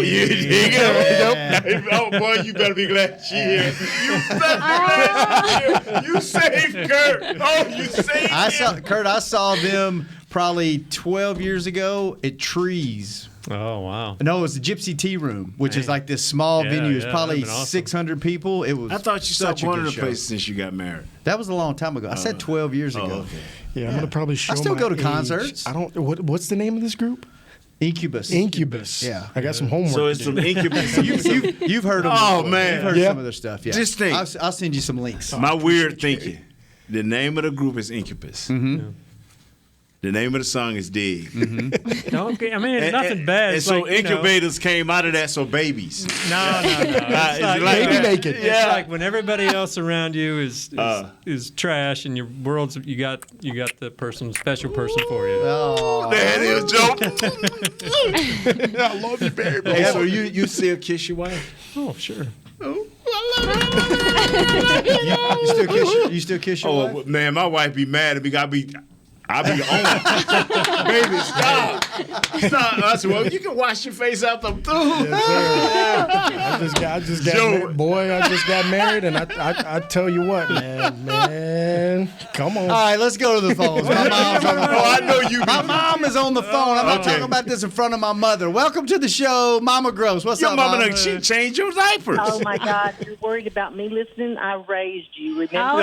[SPEAKER 3] you dig it? Oh boy, you better be glad she here. You better be glad she here. You saved Kurt. Oh, you saved him.
[SPEAKER 5] I saw them probably 12 years ago at Trees.
[SPEAKER 6] Oh, wow.
[SPEAKER 5] No, it was the Gypsy Tea Room, which is like this small venue. It's probably awesome. 600 people. It was.
[SPEAKER 3] I thought you stopped
[SPEAKER 5] such a
[SPEAKER 3] one of
[SPEAKER 5] good
[SPEAKER 3] the
[SPEAKER 5] show.
[SPEAKER 3] places since you got married.
[SPEAKER 5] That was a long time ago. I said 12 years ago.
[SPEAKER 3] Okay.
[SPEAKER 8] Yeah, I'm gonna probably show.
[SPEAKER 5] I still
[SPEAKER 8] my
[SPEAKER 5] go to
[SPEAKER 8] age.
[SPEAKER 5] concerts.
[SPEAKER 8] I don't. What's the name of this group?
[SPEAKER 5] Incubus.
[SPEAKER 8] Yeah, I got some homework.
[SPEAKER 3] So it's
[SPEAKER 8] to do.
[SPEAKER 3] some Incubus.
[SPEAKER 5] You've heard them.
[SPEAKER 3] Oh,
[SPEAKER 5] before.
[SPEAKER 3] man.
[SPEAKER 5] You've heard
[SPEAKER 8] Yeah.
[SPEAKER 5] some of their stuff. Yeah.
[SPEAKER 3] Just think.
[SPEAKER 5] I'll send you some links.
[SPEAKER 3] My weird thinking. The name of the group is Incubus.
[SPEAKER 5] Mm-hmm.
[SPEAKER 6] Yeah.
[SPEAKER 3] The name of the song is Dig.
[SPEAKER 5] Mm-hmm.
[SPEAKER 6] Okay, I mean, it's nothing bad.
[SPEAKER 3] And
[SPEAKER 6] It's
[SPEAKER 3] so
[SPEAKER 6] like,
[SPEAKER 3] incubators came out of that, so babies.
[SPEAKER 6] No. It's
[SPEAKER 3] Is
[SPEAKER 6] like,
[SPEAKER 3] it like
[SPEAKER 8] Baby
[SPEAKER 3] that?
[SPEAKER 8] naked.
[SPEAKER 6] It's like when everybody else around you is trash, and your world's you got the special person for you.
[SPEAKER 5] Oh.
[SPEAKER 3] There it is, Joe.
[SPEAKER 8] I love you, baby.
[SPEAKER 3] Hey, so you still kiss your wife?
[SPEAKER 6] Oh, sure.
[SPEAKER 5] You still kiss your wife?
[SPEAKER 3] Oh man, my wife be mad at me. I be on. Baby, stop. I said, well, you can wash your face out the
[SPEAKER 8] I just got married. Boy, I just got married, and I tell you what, man, come on.
[SPEAKER 5] All right, let's go to the phones. My mom's on the phone.
[SPEAKER 3] I know you.
[SPEAKER 5] My mom is on the phone. I'm not
[SPEAKER 3] Okay.
[SPEAKER 5] talking about this in front of my mother. Welcome to the show, Mama Gross. What's
[SPEAKER 3] Your
[SPEAKER 5] up,
[SPEAKER 3] mama
[SPEAKER 5] Mom?
[SPEAKER 3] done she changed your diapers.
[SPEAKER 20] Oh my God, you're worried about me listening? I raised you, remember?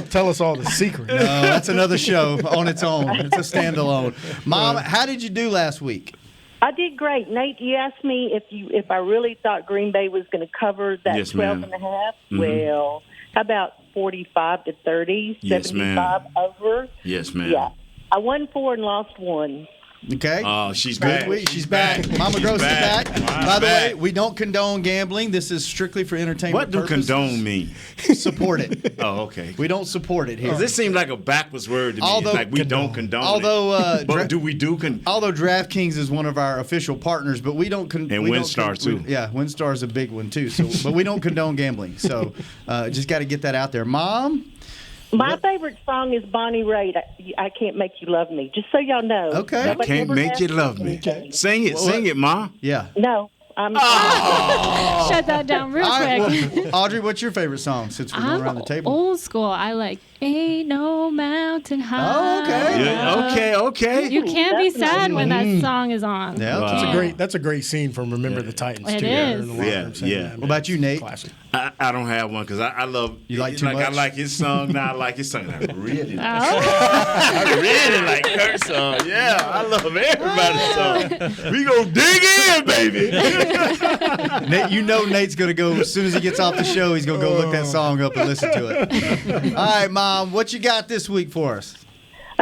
[SPEAKER 8] Tell us all the secrets.
[SPEAKER 5] No, that's another show on its own. It's a standalone. Mom, how did you do last week?
[SPEAKER 20] I did great. Nate, you asked me if I really thought Green Bay was going to cover that
[SPEAKER 3] Yes,
[SPEAKER 20] 12
[SPEAKER 3] ma'am.
[SPEAKER 20] and a half.
[SPEAKER 3] Mhm.
[SPEAKER 20] Well, how about 45 to 30,
[SPEAKER 3] Yes, ma'am.
[SPEAKER 20] 75 over?
[SPEAKER 3] Yes, ma'am.
[SPEAKER 20] Yeah. I won 4 and lost 1.
[SPEAKER 5] Okay.
[SPEAKER 3] Oh, she's
[SPEAKER 5] Good
[SPEAKER 3] back.
[SPEAKER 5] week. She's back. Mama Gross is back.
[SPEAKER 3] Wow.
[SPEAKER 5] By the
[SPEAKER 3] Back.
[SPEAKER 5] way, we don't condone gambling. This is strictly for entertainment
[SPEAKER 3] What do
[SPEAKER 5] purposes.
[SPEAKER 3] condone mean?
[SPEAKER 5] Support it.
[SPEAKER 3] Oh, okay.
[SPEAKER 5] We don't support it here.
[SPEAKER 3] This seems like a backwards word to me.
[SPEAKER 5] Although-
[SPEAKER 3] It's like we don't condone
[SPEAKER 5] Although,
[SPEAKER 3] it. But do we do
[SPEAKER 5] Although DraftKings is one of our official partners, but we don't.
[SPEAKER 3] And WinStar, too.
[SPEAKER 5] Yeah, WinStar is a big one too. So, but we don't condone gambling. So, just got to get that out there, Mom.
[SPEAKER 20] My favorite song is Bonnie Raitt. I Can't Make You Love Me. Just so y'all know.
[SPEAKER 5] Okay.
[SPEAKER 3] I
[SPEAKER 20] Nobody
[SPEAKER 3] can't
[SPEAKER 20] ever
[SPEAKER 3] make
[SPEAKER 20] asked
[SPEAKER 3] you love me. Sing it, sing it, Ma.
[SPEAKER 5] Yeah.
[SPEAKER 20] No. I'm
[SPEAKER 9] Shut that down real
[SPEAKER 5] All right,
[SPEAKER 9] quick.
[SPEAKER 5] well, Audrey, what's your favorite song? Since we're going
[SPEAKER 9] I'm
[SPEAKER 5] around the table.
[SPEAKER 9] old school. I like Ain't no mountain high.
[SPEAKER 5] Oh, okay.
[SPEAKER 3] Yeah, okay.
[SPEAKER 9] You can't be sad when that song is on.
[SPEAKER 5] Yeah,
[SPEAKER 8] that's a great scene from Remember the Titans.
[SPEAKER 9] It
[SPEAKER 8] too.
[SPEAKER 9] is.
[SPEAKER 3] Yeah.
[SPEAKER 5] What about you, Nate?
[SPEAKER 8] Classic.
[SPEAKER 3] I don't have one because I love.
[SPEAKER 5] You like too much?
[SPEAKER 3] I like his song. Now I like his song. I really,
[SPEAKER 9] Oh.
[SPEAKER 3] I really like Kurt's song. Yeah, I love everybody's song. We gonna dig in, baby.
[SPEAKER 5] Nate, you know Nate's gonna go as soon as he gets off the show. He's gonna go look that song up and listen to it. All right, Mom, what you got this week for us?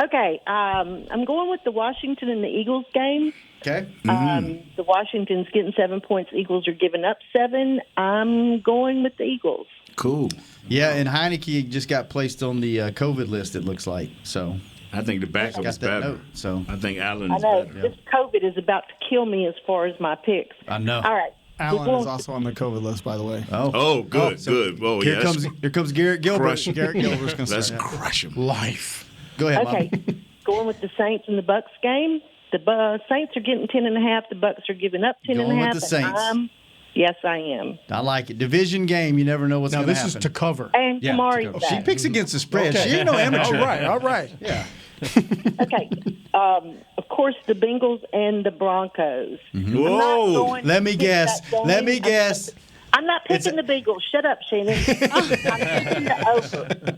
[SPEAKER 20] Okay, I'm going with the Washington and the Eagles game.
[SPEAKER 5] Okay.
[SPEAKER 20] The Washington's getting 7 points. Eagles are giving up 7. I'm going with the Eagles.
[SPEAKER 3] Cool.
[SPEAKER 5] Yeah, and Heineke just got placed on the COVID list, it looks like. So
[SPEAKER 3] I think the backup is better.
[SPEAKER 5] Note, so
[SPEAKER 3] I think Allen
[SPEAKER 20] I
[SPEAKER 3] is
[SPEAKER 20] know.
[SPEAKER 3] better.
[SPEAKER 20] This COVID is about to kill me as far as my picks.
[SPEAKER 5] I know.
[SPEAKER 20] All right.
[SPEAKER 7] Allen is also on the COVID list, by the way.
[SPEAKER 3] Oh, good. Oh,
[SPEAKER 5] here
[SPEAKER 3] yeah.
[SPEAKER 5] comes Garrett Gilbert.
[SPEAKER 3] Crush him.
[SPEAKER 5] Garrett Gilbert's gonna
[SPEAKER 3] Let's
[SPEAKER 5] start.
[SPEAKER 3] crush him.
[SPEAKER 8] Life.
[SPEAKER 5] Go ahead,
[SPEAKER 20] Okay,
[SPEAKER 5] Mom.
[SPEAKER 20] going with the Saints and the Bucks game. The Saints are getting 10.5. The Bucks are giving up 10.5.
[SPEAKER 5] Going with the Saints.
[SPEAKER 20] Yes, I am.
[SPEAKER 5] I like it. Division game. You never know what's
[SPEAKER 8] Now
[SPEAKER 5] going to
[SPEAKER 8] this
[SPEAKER 5] happen.
[SPEAKER 8] is to cover.
[SPEAKER 20] And Kamari's
[SPEAKER 5] She
[SPEAKER 20] back.
[SPEAKER 5] picks against the spread.
[SPEAKER 8] Okay.
[SPEAKER 5] She ain't no amateur.
[SPEAKER 8] All right.
[SPEAKER 5] Yeah.
[SPEAKER 20] Okay. Of course, the Bengals and the Broncos.
[SPEAKER 3] Whoa.
[SPEAKER 5] Let me guess. Let me guess.
[SPEAKER 20] I'm not picking the Bengals. Shut up, Shannon. I'm picking the over.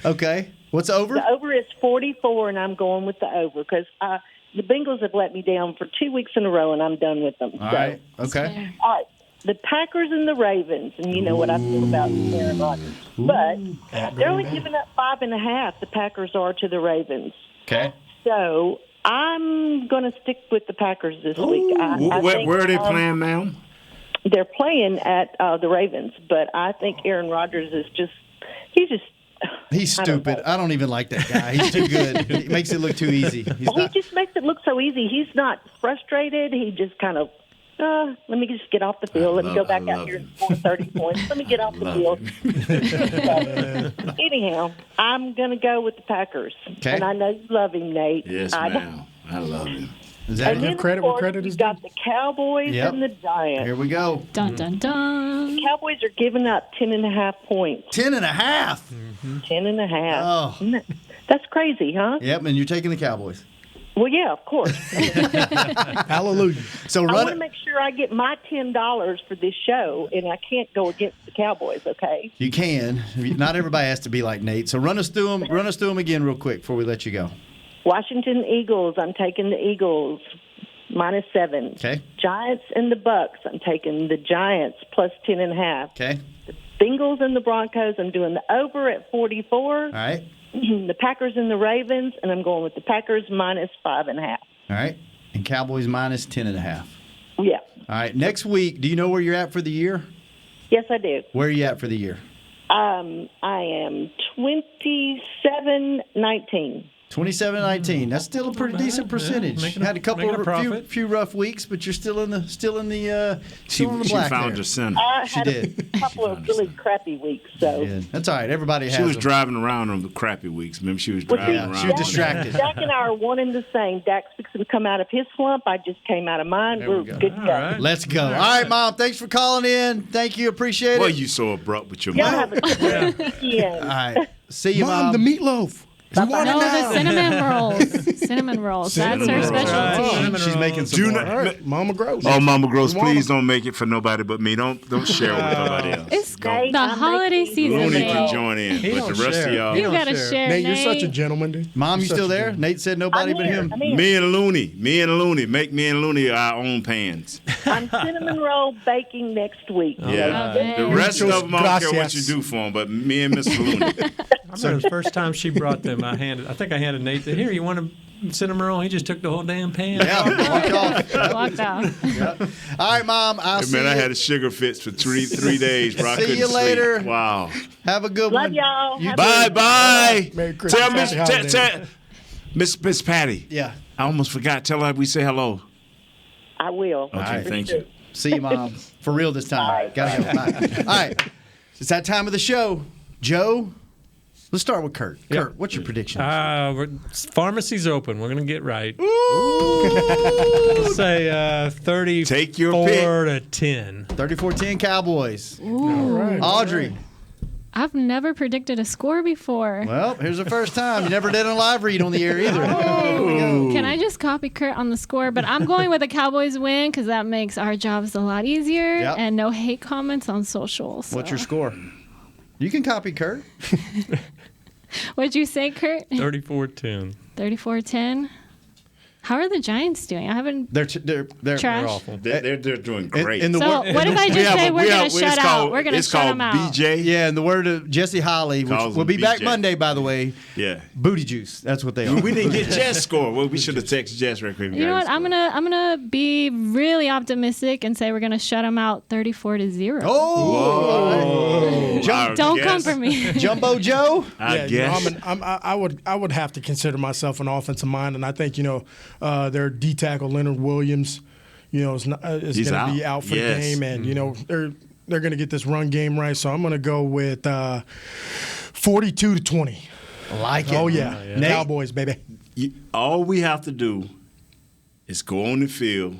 [SPEAKER 5] Okay. What's over?
[SPEAKER 20] The over is 44, and I'm going with the over because the Bengals have let me down for 2 weeks in a row, and I'm done with them.
[SPEAKER 5] All right. Okay.
[SPEAKER 20] All right. The Packers and the Ravens, and you know what I feel about Aaron Rodgers. But they're only giving up 5.5, the Packers are to the Ravens.
[SPEAKER 5] Okay.
[SPEAKER 20] So I'm going to stick with the Packers this week. I think,
[SPEAKER 3] Where are they playing now?
[SPEAKER 20] They're playing at the Ravens, but I think Aaron Rodgers is
[SPEAKER 5] He's stupid. I don't even like that guy. He's too good. He makes it look too easy.
[SPEAKER 20] He just makes it look so easy. He's not frustrated. He just kind of, let me just get off the field. Let me go back out here and score 30 points. Let me get off the field. So, anyhow, I'm going to go with the Packers.
[SPEAKER 5] Okay.
[SPEAKER 20] And I know you love him, Nate.
[SPEAKER 3] Yes, ma'am. I love him.
[SPEAKER 5] Is that
[SPEAKER 20] And then,
[SPEAKER 8] Give credit
[SPEAKER 20] of
[SPEAKER 8] where
[SPEAKER 20] course,
[SPEAKER 8] credit
[SPEAKER 20] you
[SPEAKER 8] is
[SPEAKER 20] got the Cowboys
[SPEAKER 5] Yep.
[SPEAKER 20] and the Giants.
[SPEAKER 5] Here we go.
[SPEAKER 9] Dun, dun, dun.
[SPEAKER 20] The Cowboys are giving up 10.5 points.
[SPEAKER 5] 10.5.
[SPEAKER 20] 10.5.
[SPEAKER 5] Oh.
[SPEAKER 20] Isn't that- That's crazy, huh?
[SPEAKER 5] Yep, and you're taking the Cowboys.
[SPEAKER 20] Well, yeah, of course.
[SPEAKER 8] Hallelujah.
[SPEAKER 5] So
[SPEAKER 20] I
[SPEAKER 5] run
[SPEAKER 20] want to
[SPEAKER 5] it.
[SPEAKER 20] make sure I get my $10 for this show, and I can't go against the Cowboys. Okay.
[SPEAKER 5] You can. Not everybody has to be like Nate. So run us through them. Run us through them again real quick before we let you go.
[SPEAKER 20] Washington Eagles. I'm taking the Eagles -7.
[SPEAKER 5] Okay.
[SPEAKER 20] Giants and the Bucks. I'm taking the Giants plus 10.5.
[SPEAKER 5] Okay.
[SPEAKER 20] Bengals and the Broncos. I'm doing the over at 44.
[SPEAKER 5] All right.
[SPEAKER 20] The Packers and the Ravens, and I'm going with the Packers -5.5.
[SPEAKER 5] All right. And Cowboys -10.5.
[SPEAKER 20] Yeah.
[SPEAKER 5] All right. Next week, do you know where you're at for the year?
[SPEAKER 20] Yes, I do.
[SPEAKER 5] Where are you at for the year?
[SPEAKER 20] I am 27-19.
[SPEAKER 5] 27-19. That's still a pretty decent percentage. Had a couple
[SPEAKER 6] making a
[SPEAKER 5] of few rough weeks, but you're still in the
[SPEAKER 3] She
[SPEAKER 5] black
[SPEAKER 3] found
[SPEAKER 5] there.
[SPEAKER 3] her center.
[SPEAKER 20] I
[SPEAKER 5] She
[SPEAKER 20] had
[SPEAKER 5] did.
[SPEAKER 20] a couple of really crappy weeks, so.
[SPEAKER 5] Yeah, that's all right. Everybody has
[SPEAKER 3] She was
[SPEAKER 5] them.
[SPEAKER 3] driving around on the crappy weeks. Remember, she was
[SPEAKER 20] Well,
[SPEAKER 3] driving
[SPEAKER 20] see,
[SPEAKER 3] around.
[SPEAKER 5] She was distracted.
[SPEAKER 20] Dak and I are one and the same. Dak's fixing to come out of his slump. I just came out of mine.
[SPEAKER 5] There
[SPEAKER 20] We're
[SPEAKER 5] we go.
[SPEAKER 20] good to go.
[SPEAKER 5] Let's go. All right, Mom. Thanks for calling in. Thank you. Appreciate
[SPEAKER 3] Well,
[SPEAKER 5] it.
[SPEAKER 3] you so abrupt with your
[SPEAKER 20] Y'all
[SPEAKER 3] mouth.
[SPEAKER 20] have a good weekend.
[SPEAKER 5] All right. See you,
[SPEAKER 8] Mom,
[SPEAKER 5] Mom.
[SPEAKER 8] the meatloaf. We want it
[SPEAKER 9] No,
[SPEAKER 8] now.
[SPEAKER 9] the cinnamon rolls. Cinnamon rolls. That's her specialty.
[SPEAKER 5] She's making some
[SPEAKER 3] Do
[SPEAKER 5] more.
[SPEAKER 3] not-
[SPEAKER 8] All right, Mama Gross.
[SPEAKER 3] Oh, Mama Gross,
[SPEAKER 8] We want
[SPEAKER 3] please don't make it for nobody but me. Don't share with nobody else.
[SPEAKER 9] It's
[SPEAKER 20] Nate,
[SPEAKER 9] the
[SPEAKER 20] I'm
[SPEAKER 9] holiday
[SPEAKER 20] making
[SPEAKER 9] season.
[SPEAKER 3] Looney
[SPEAKER 9] Nate.
[SPEAKER 3] can join in, but the rest of y'all.
[SPEAKER 9] You gotta share,
[SPEAKER 8] Nate,
[SPEAKER 9] Nate.
[SPEAKER 8] you're such a gentleman, dude.
[SPEAKER 5] Mom, you
[SPEAKER 8] You're
[SPEAKER 5] still
[SPEAKER 8] such a
[SPEAKER 5] there?
[SPEAKER 8] gentleman.
[SPEAKER 5] Nate said nobody
[SPEAKER 20] I'm
[SPEAKER 5] but
[SPEAKER 20] here.
[SPEAKER 5] him.
[SPEAKER 20] I'm here.
[SPEAKER 3] Me and Looney. Make me and Looney our own pans.
[SPEAKER 20] I'm cinnamon roll baking next week.
[SPEAKER 3] Yeah.
[SPEAKER 9] Okay.
[SPEAKER 3] The rest of them, I don't care what
[SPEAKER 8] Gracias.
[SPEAKER 3] you do for them, but me and Mr. Looney.
[SPEAKER 6] I remember the first time she brought them, I think I handed Nate the, here, you want a cinnamon roll? He just took the whole damn pan.
[SPEAKER 5] Yeah, walked off.
[SPEAKER 9] Walked out.
[SPEAKER 5] All right, Mom. I'll see
[SPEAKER 3] Man, I
[SPEAKER 5] you.
[SPEAKER 3] had a sugar fits for three days, bro. I
[SPEAKER 5] See
[SPEAKER 3] couldn't
[SPEAKER 5] you later.
[SPEAKER 3] sleep. Wow.
[SPEAKER 5] Have a good
[SPEAKER 20] Love
[SPEAKER 5] one.
[SPEAKER 20] y'all.
[SPEAKER 5] You
[SPEAKER 20] Have
[SPEAKER 5] too.
[SPEAKER 3] Bye.
[SPEAKER 8] Merry Christmas.
[SPEAKER 3] Tell Miss
[SPEAKER 8] Happy holidays.
[SPEAKER 3] Miss Patty.
[SPEAKER 5] Yeah.
[SPEAKER 3] I almost forgot. Tell her we say hello.
[SPEAKER 20] I will.
[SPEAKER 3] Okay, thank you.
[SPEAKER 5] See you, Mom. For real this time. Gotta go. Bye. All right. It's that time of the show. Joe, let's start with Kurt. Kurt, what's your prediction?
[SPEAKER 6] Pharmacy's open. We're going to get right. Let's say 34
[SPEAKER 3] Take your pick.
[SPEAKER 6] to 10.
[SPEAKER 5] 34-10 Cowboys.
[SPEAKER 9] Ooh.
[SPEAKER 5] Audrey.
[SPEAKER 9] I've never predicted a score before.
[SPEAKER 5] Well, here's the first time. You never did a live read on the air either.
[SPEAKER 9] Can I just copy Kurt on the score? But I'm going with the Cowboys win because that makes our jobs a lot easier and no hate comments on social. So.
[SPEAKER 5] What's your score? You can copy Kurt.
[SPEAKER 9] What'd you say, Kurt?
[SPEAKER 6] 34-10.
[SPEAKER 9] 34-10. How are the Giants doing? I haven't.
[SPEAKER 5] They're
[SPEAKER 9] trash.
[SPEAKER 5] awful.
[SPEAKER 3] They're doing great.
[SPEAKER 9] So what if I just say we're going to shut out? We're going to shut them out.
[SPEAKER 3] BJ.
[SPEAKER 5] Yeah, and the word of Jesse Holly, which will be back Monday, by the way.
[SPEAKER 3] Yeah.
[SPEAKER 5] Booty juice. That's what they are.
[SPEAKER 3] We didn't get Jess' score. Well, we should have texted Jess right quick.
[SPEAKER 9] You know what? I'm gonna be really optimistic and say we're gonna shut them out 34-0.
[SPEAKER 5] Oh,
[SPEAKER 9] don't come for me,
[SPEAKER 5] Jumbo Joe.
[SPEAKER 3] I guess.
[SPEAKER 8] I would have to consider myself an offensive mind, and I think their D tackle Leonard Williams, is going to be out for the game, and they're going to get this run game right. So I'm going to go with 42-20.
[SPEAKER 5] I like it.
[SPEAKER 8] Oh yeah, Cowboys, baby.
[SPEAKER 3] All we have to do is go on the field,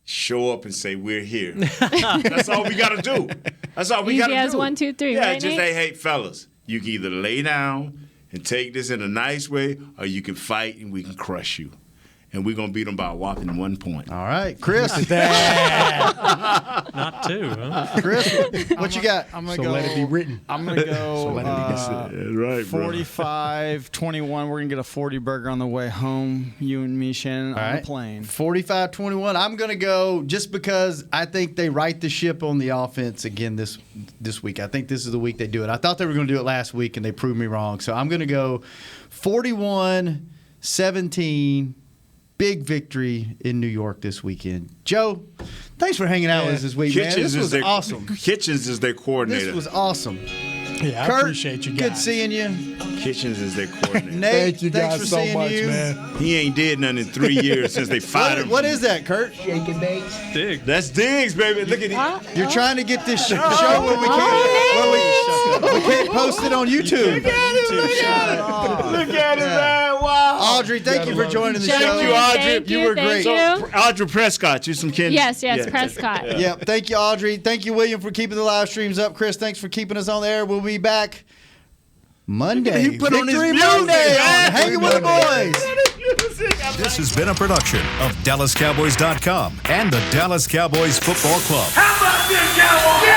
[SPEAKER 3] show up, and say we're here. That's all we got to do. That's all we got to do.
[SPEAKER 9] Easy as 1, 2, 3.
[SPEAKER 3] Yeah,
[SPEAKER 9] right,
[SPEAKER 3] just
[SPEAKER 9] Nate?
[SPEAKER 3] hey, fellas, you can either lay down and take this in a nice way, or you can fight and we can crush you. And we're going to beat them by a whopping 1 point.
[SPEAKER 5] All right, Chris.
[SPEAKER 6] Not 2, huh?
[SPEAKER 5] Chris, what you got?
[SPEAKER 7] I'm going to go.
[SPEAKER 8] Let it be written.
[SPEAKER 7] I'm going to go
[SPEAKER 3] right,
[SPEAKER 7] 45-21. We're going to get a 40 burger on the way home. You and me, Shannon, on the plane.
[SPEAKER 5] 45-21. I'm going to go just because I think they right the ship on the offense again this week. I think this is the week they do it. I thought they were going to do it last week, and they proved me wrong. So I'm going to go 41-17. Big victory in New York this weekend. Joe, thanks for hanging out with us this week, man. This was awesome.
[SPEAKER 3] Kitchens is their coordinator.
[SPEAKER 5] This was awesome.
[SPEAKER 8] Yeah,
[SPEAKER 5] Kurt,
[SPEAKER 8] I appreciate you guys.
[SPEAKER 5] Good seeing you.
[SPEAKER 3] Kitchens is their coordinator.
[SPEAKER 5] Nate,
[SPEAKER 8] Thank you
[SPEAKER 5] thanks
[SPEAKER 8] guys
[SPEAKER 5] for
[SPEAKER 8] so
[SPEAKER 5] seeing
[SPEAKER 8] much,
[SPEAKER 5] you.
[SPEAKER 8] man.
[SPEAKER 3] He ain't did nothing in 3 years since they fired him.
[SPEAKER 5] What is that, Kurt?
[SPEAKER 17] Shake and bake.
[SPEAKER 6] Dig.
[SPEAKER 3] That's Diggs, baby. Look at him.
[SPEAKER 5] You're trying to get this show where we can't post it on YouTube.
[SPEAKER 3] Look at him, man. Wow.
[SPEAKER 5] Audrey, thank you for joining the show.
[SPEAKER 3] Thank you, Audrey.
[SPEAKER 9] Thank
[SPEAKER 5] You were great.
[SPEAKER 9] you.
[SPEAKER 3] Audrey Prescott, you some kin.
[SPEAKER 9] Yes, Prescott.
[SPEAKER 5] Yeah, thank you, Audrey. Thank you, William, for keeping the live streams up. Chris, thanks for keeping us on the air. We'll be back Monday.
[SPEAKER 3] He put on his
[SPEAKER 5] Victory
[SPEAKER 3] music,
[SPEAKER 5] Monday
[SPEAKER 3] man.
[SPEAKER 5] on Hanging with the Boys.
[SPEAKER 1] This has been a production of DallasCowboys.com and the Dallas Cowboys Football Club.
[SPEAKER 14] How about this, Cowboys?